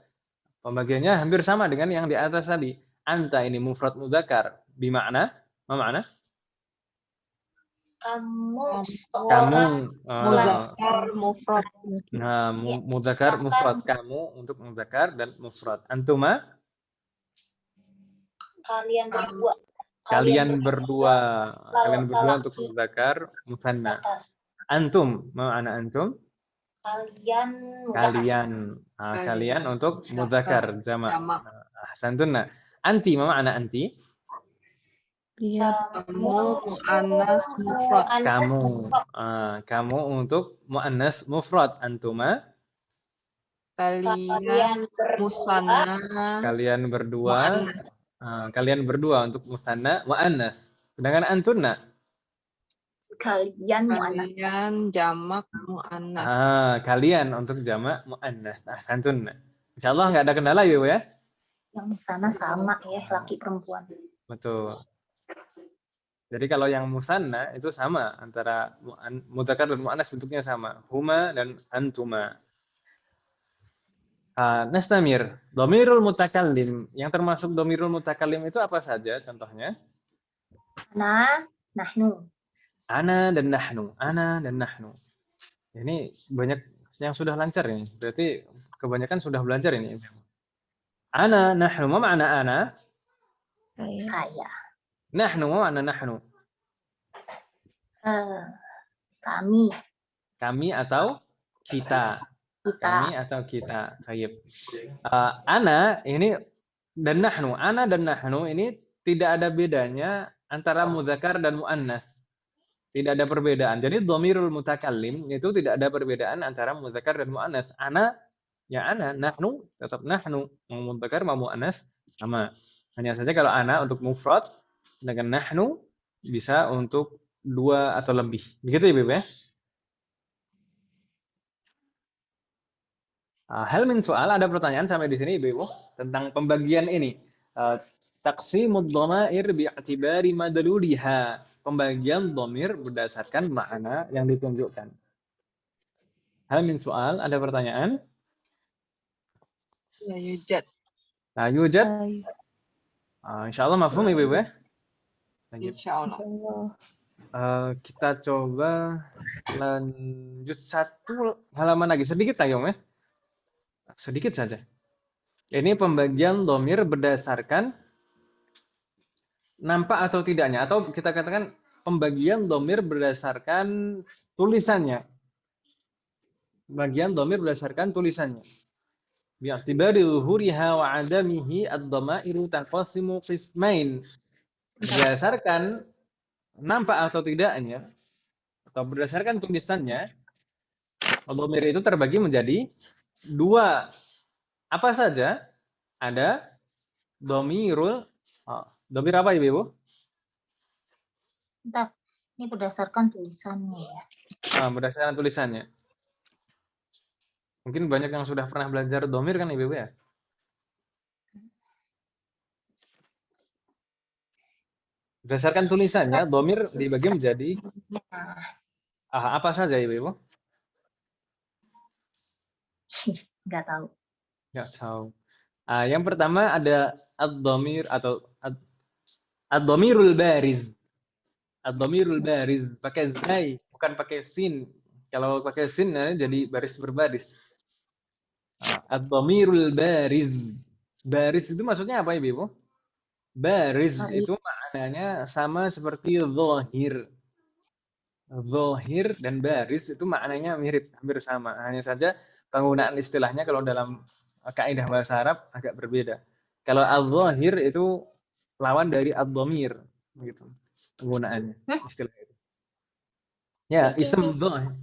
Pembagiannya hampir sama dengan yang di atas tadi. Anta ini mufrad mudzakkar. Bimakna, apa makna? Kamu Muzakkar mufrad. Nah, mudzakkar mufrad, kamu untuk mudzakkar dan mufrad. Antuma? Kalian berdua untuk mudzakkar musanna. Antum, mana antum? Kalian untuk mudzakkar jamak. Ahsantunna. Anti, mana anti? Kamu muannas mufrad. Kamu untuk muannas mufrad. Antuma? Kalian musanna. Kalian berdua. Kalian berdua untuk musanna muannas. Sedangkan antunna? Kalian jamak muannas. Kalian untuk jamak muannas. Ahsantunna. Insyaallah enggak ada kendala ya, Bu ya? Yang sana sama ya, laki perempuan. Betul. Jadi kalau yang musanna itu sama antara mudzakkar dan muannas bentuknya sama. Huma dan antuma. Nastamir, dhamirul mutakallim. Yang termasuk dhamirul mutakallim itu apa saja contohnya? Ana, nahnu. Ana dan nahnu. Ana dan nahnu. Ini banyak yang sudah lancar ini. Berarti kebanyakan sudah belajar ini. Ana, nahnu. Apa makna ana? Saya. Nahnu, apa makna nahnu? Kami. Kami atau kita. Kami atau kita. Baik. Ana ini dan nahnu. Ana dan nahnu ini tidak ada bedanya antara mudzakkar dan muannas. Tidak ada perbedaan. Jadi dhamirul mutakallim itu tidak ada perbedaan antara mudzakkar dan muannas. Ana ya ana, nahnu tetap nahnu. Mau mudzakkar mau muannas sama. Hanya saja kalau ana untuk mufrad dengan nahnu bisa untuk 2 atau lebih. Begitu ya, Ibu ya? Hal min soal, ada pertanyaan sampai di sini Ibu tentang pembagian ini. Taqsimud dhamair bi'atibari madluliha. Pembagian dhamir berdasarkan makna yang ditunjukkan. Hal min soal, ada pertanyaan? Ya, yujad. Nah, yujad. Iya. Insyaallah mafhum Ibu ya. Lanjut. Insyaallah. Kita coba lanjut satu halaman lagi sedikit aja ya. Sedikit saja. Ini pembagian dhamir berdasarkan nampak atau tidaknya, atau kita katakan pembagian dhamir berdasarkan tulisannya. Bagian dhamir berdasarkan tulisannya. Bi'tibari zuhuriha wa 'adamihi ad-dhamairu tanqasimu qismain. Berdasarkan nampak atau tidaknya, atau berdasarkan tulisannya, dhamir itu terbagi menjadi dua. Apa saja? Ada dhamirul. Dhamir apa Ibu? Bentar, ini berdasarkan tulisannya ya. Berdasarkan tulisannya. Mungkin banyak yang sudah pernah belajar dhamir kan Ibu ya? Berdasarkan tulisannya, dhamir dibagi menjadi apa saja Ibu? Nggak tahu. Nggak tahu. Yang pertama ada ad-dhamir atau ad-dhamirul bariz. Ad-dhamirul bariz pakai zai, bukan pakai sin. Kalau pakai sin jadi baris berbaris. Ad-dhamirul bariz. Baris itu maksudnya apa Ibu? Baris itu maknanya sama seperti zahir. Zahir dan baris itu maknanya mirip, hampir sama. Hanya saja penggunaan istilahnya kalau dalam kaidah bahasa Arab agak berbeda. Kalau al-zahir itu lawan dari ad-dhamir, begitu penggunaannya istilah itu. Ya, ism zahir.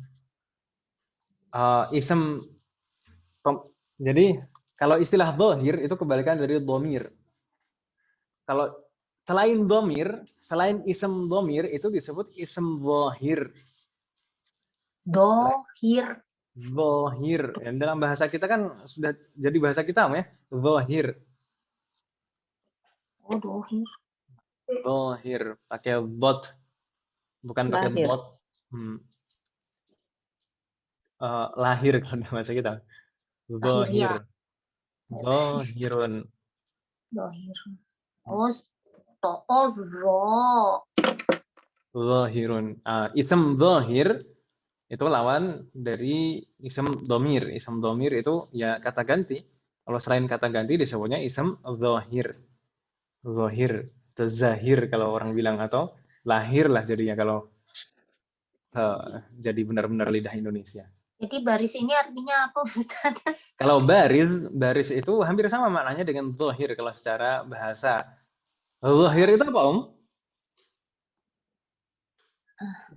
Jadi kalau istilah zahir itu kebalikan dari dhamir. Kalau selain dhamir, selain ism dhamir itu disebut ism zahir. Dohir. Zahir. Dan dalam bahasa kita kan sudah jadi bahasa kita ya, zahir. Oh, dohir. Zahir pakai dot, bukan pakai Lahir. dot. Lahir kalau dalam bahasa kita. Zahir. Zahirun. Dohir. Oh, zo. Zahirun. Ism zahir itu lawan dari ism dhamir. Ism dhamir itu ya kata ganti. Kalau selain kata ganti disebutnya ism zahir. Zahir, zahir kalau orang bilang, atau lahir lah jadinya kalau jadi benar-benar lidah Indonesia. Jadi baris ini artinya apa Ustaz? Kalau baris itu hampir sama maknanya dengan zahir kalau secara bahasa. Zahir itu apa, Om?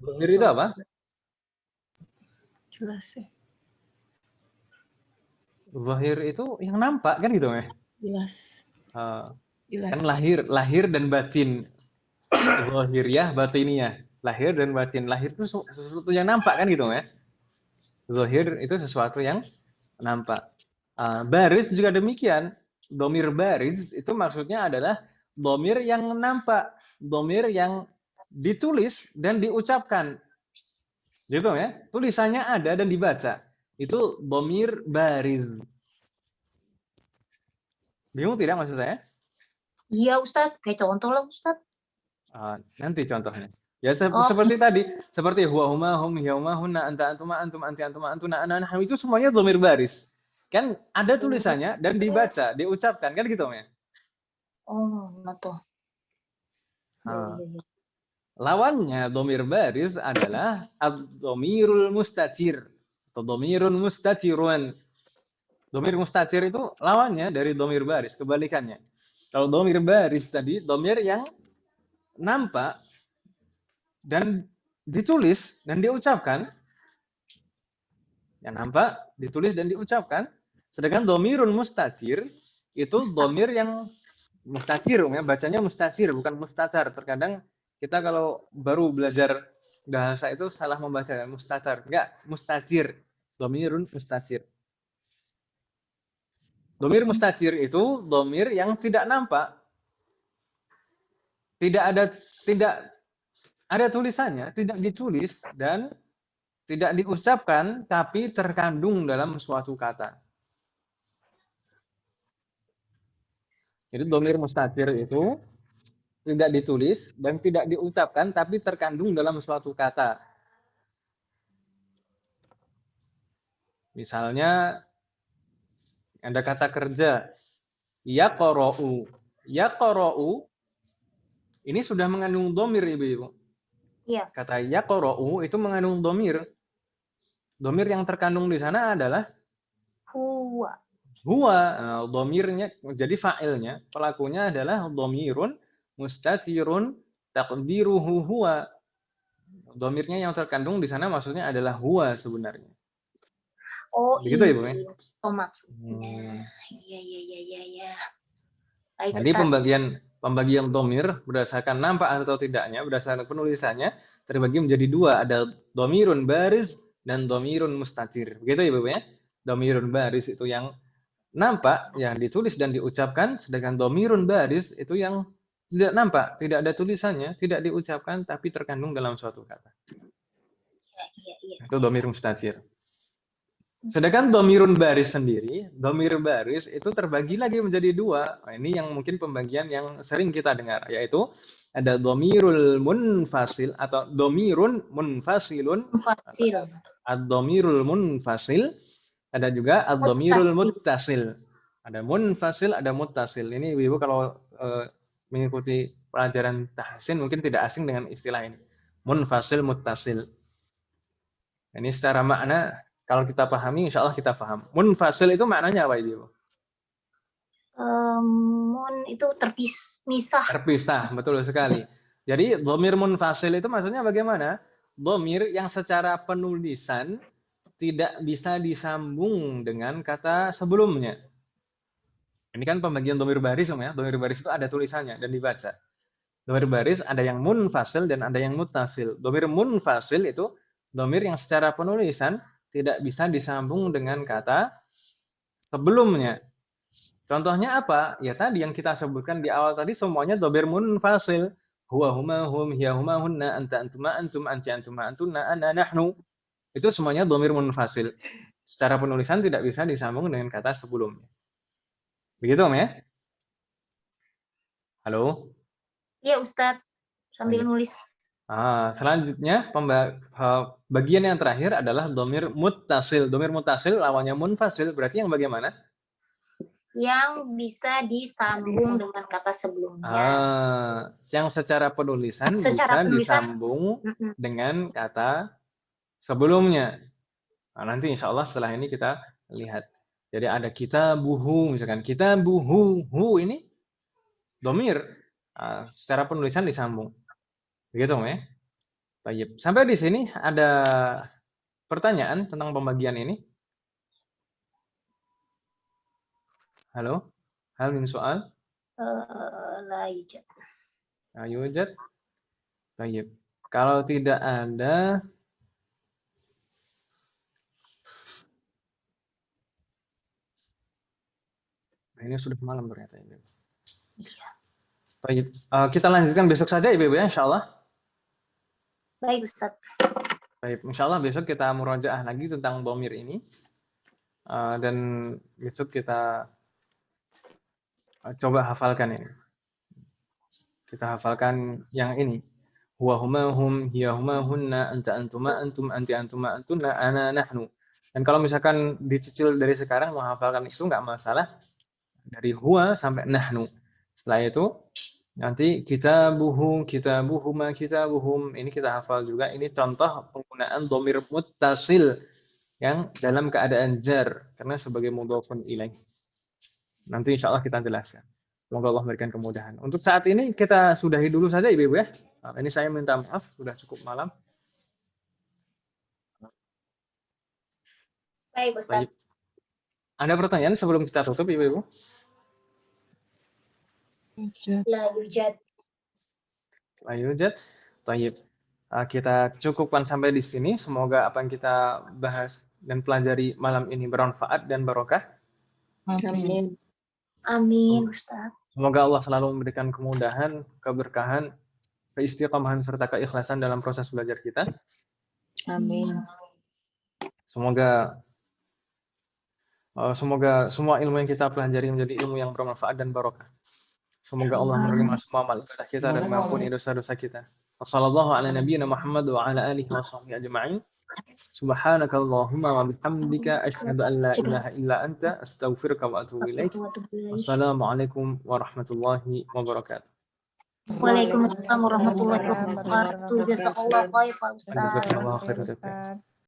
Zahir itu apa? Jelas sih. Zahir itu yang nampak kan gitu ya? Jelas. Jelas. Kan lahir dan batin. Zahiriyah, batiniyah. Lahir dan batin. Lahir itu sesuatu yang nampak kan gitu ya? Zahir itu sesuatu yang nampak. Baris juga demikian. Dhamir baris itu maksudnya adalah dhamir yang nampak, dhamir yang ditulis dan diucapkan. Gitu ya. Tulisannya ada dan dibaca. Itu dhamir baris. Bingung tidak maksud saya? Iya Ustaz, kayak contoh lah Ustaz. Nanti contohnya. Ya seperti tadi, seperti huwa huma hum hiya huma hunna anta antuma antum anti antuma antuna ana nahnu, itu semuanya dhamir baris. Kan ada tulisannya dan dibaca, diucapkan kan gitu ya. Oh, betul. Lawannya dhamir baris adalah ad-dhamirul mustatir atau dhamirun mustatirun. Dhamir mustatir itu lawannya dari dhamir baris, kebalikannya. Kalau dhamir baris tadi dhamir yang nampak dan ditulis dan diucapkan, yang nampak, ditulis dan diucapkan. Sedangkan dhamirun mustatir itu dhamir yang mustatir, ya bacanya mustatir bukan mustatar. Terkadang kita kalau baru belajar bahasa itu salah membaca mustatar, enggak, mustatir, dhamirun mustatir. Domir mustatir itu domir yang tidak nampak. Tidak ada tulisannya, tidak ditulis dan tidak diucapkan, tapi terkandung dalam suatu kata. Jadi domir mustatir itu tidak ditulis dan tidak diucapkan, tapi terkandung dalam suatu kata. Misalnya ada kata kerja, yaqra'u. Yaqra'u ini sudah mengandung domir, Ibu-ibu. Iya. Kata yaqra'u itu mengandung domir. Domir yang terkandung di sana adalah Huwa. huwa. Domirnya, jadi fa'ilnya, pelakunya adalah domirun mustatirun taqdiruhu huwa. Domirnya yang terkandung di sana maksudnya adalah huwa sebenarnya. Oh, Begitu, Ibu, ya? Oh, maksudnya. Iya. Baik, Jadi Ustaz. pembagian domir berdasarkan nampak atau tidaknya, berdasarkan penulisannya terbagi menjadi dua, ada domirun baris dan domirun mustatir. Begitu, Ibu, ya? Domirun baris itu yang nampak, yang ditulis dan diucapkan, sedangkan domirun baris itu yang tidak nampak, tidak ada tulisannya, tidak diucapkan, tapi terkandung dalam suatu kata. Iya. Itu domir mustatir. Sedangkan domirun baris sendiri, domir baris itu terbagi lagi menjadi dua. Nah, ini yang mungkin pembagian yang sering kita dengar, yaitu ada domirul munfasil atau domirun munfasilun, Mufasil. ad-domirul munfasil, ada juga ad-domirul muttasil. Ada munfasil, ada muttasil. Ini Ibu kalau mengikuti pelajaran tahsin mungkin tidak asing dengan istilah ini. Munfasil, muttasil. Ini secara makna kalau kita pahami, insya Allah kita paham. Munfasil itu maknanya apa, Ibu? Mun itu terpisah. Terpisah, betul sekali. Jadi dhamir munfasil itu maksudnya bagaimana? Dhamir yang secara penulisan tidak bisa disambung dengan kata sebelumnya. Ini kan pembagian dhamir baris, ya. Dhamir baris itu ada tulisannya dan dibaca. Dhamir baris ada yang munfasil dan ada yang muttasil. Dhamir munfasil itu dhamir yang secara penulisan tidak bisa disambung dengan kata sebelumnya. Contohnya apa? Ya tadi yang kita sebutkan di awal tadi semuanya dhamir munfasil. Huwa huma hum, hiya huma hunna, anta antuma antum, anti antuma antuna, ana nahnu. Itu semuanya dhamir munfasil. Secara penulisan tidak bisa disambung dengan kata sebelumnya. Begitu, Om, ya? Halo? Iya, Ustadz. Sambil nulis. Selanjutnya bagian yang terakhir adalah dhamir muttasil. Dhamir muttasil lawannya munfasil, berarti yang bagaimana? Yang bisa disambung dengan kata sebelumnya. Yang secara penulisan bisa disambung dengan kata sebelumnya. Nanti insya Allah setelah ini kita lihat. Jadi ada kitabuhu, misalkan kitabuhu, hu ini dhamir secara penulisan disambung. Begitu, ya? Baik. Sampai di sini ada pertanyaan tentang pembagian ini? Halo? Hal min soal? La yujad. La yujad? Baik. Kalau tidak ada, ini sudah malam ternyata ini. Iya. Baik. Kita lanjutkan besok saja, Ibu, ya, insya Allah. Baik, Ustaz. Baik, insya Allah besok kita murojaah lagi tentang dhamir ini. Dan besok kita coba hafalkan ini. Kita hafalkan yang ini. Huwa huma hum, hiya huma hunna, anta antuma antum, anti antuma antuna, ana nahnu. Dan kalau misalkan dicicil dari sekarang mau hafalkan itu nggak masalah. Dari huwa sampai nahnu. Setelah itu nanti kitabuhum, kitabuhuma, kitabuhum. Ini kita hafal juga. Ini contoh penggunaan dhamir muttasil yang dalam keadaan jar. Karena sebagai mudhafun ilaih. Nanti insya Allah kita jelaskan. Semoga Allah memberikan kemudahan. Untuk saat ini kita sudahi dulu saja, Ibu, ya. Ini saya minta maaf, sudah cukup malam. Baik, Ustaz. Baik. Ada pertanyaan sebelum kita tutup, Ibu? La yujad. La yujad. Baik. Kita cukupkan sampai di sini. Semoga apa yang kita bahas dan pelajari malam ini bermanfaat dan barokah. Amin. Amin, Ustaz. Semoga Allah selalu memberikan kemudahan, keberkahan, keistiqomahan serta keikhlasan dalam proses belajar kita. Amin. Semoga semua ilmu yang kita pelajari menjadi ilmu yang bermanfaat dan barokah. Semoga Allah menerima semua amal ibadah kita dan mengampuni dosa-dosa kita. Wassallallahu ala nabiyyina Muhammad wa ala alihi wa sahbihi ajma'in. Subhanakallahumma wa bihamdika asyhadu an la ilaha illa anta astaghfiruka wa atubu ilaik. Wassalamualaikum warahmatullahi wabarakatuh. Waalaikumsalam warahmatullahi wabarakatuh. Jazakallah khair, Pak Ustaz. Jazakallah khair. Ustaz.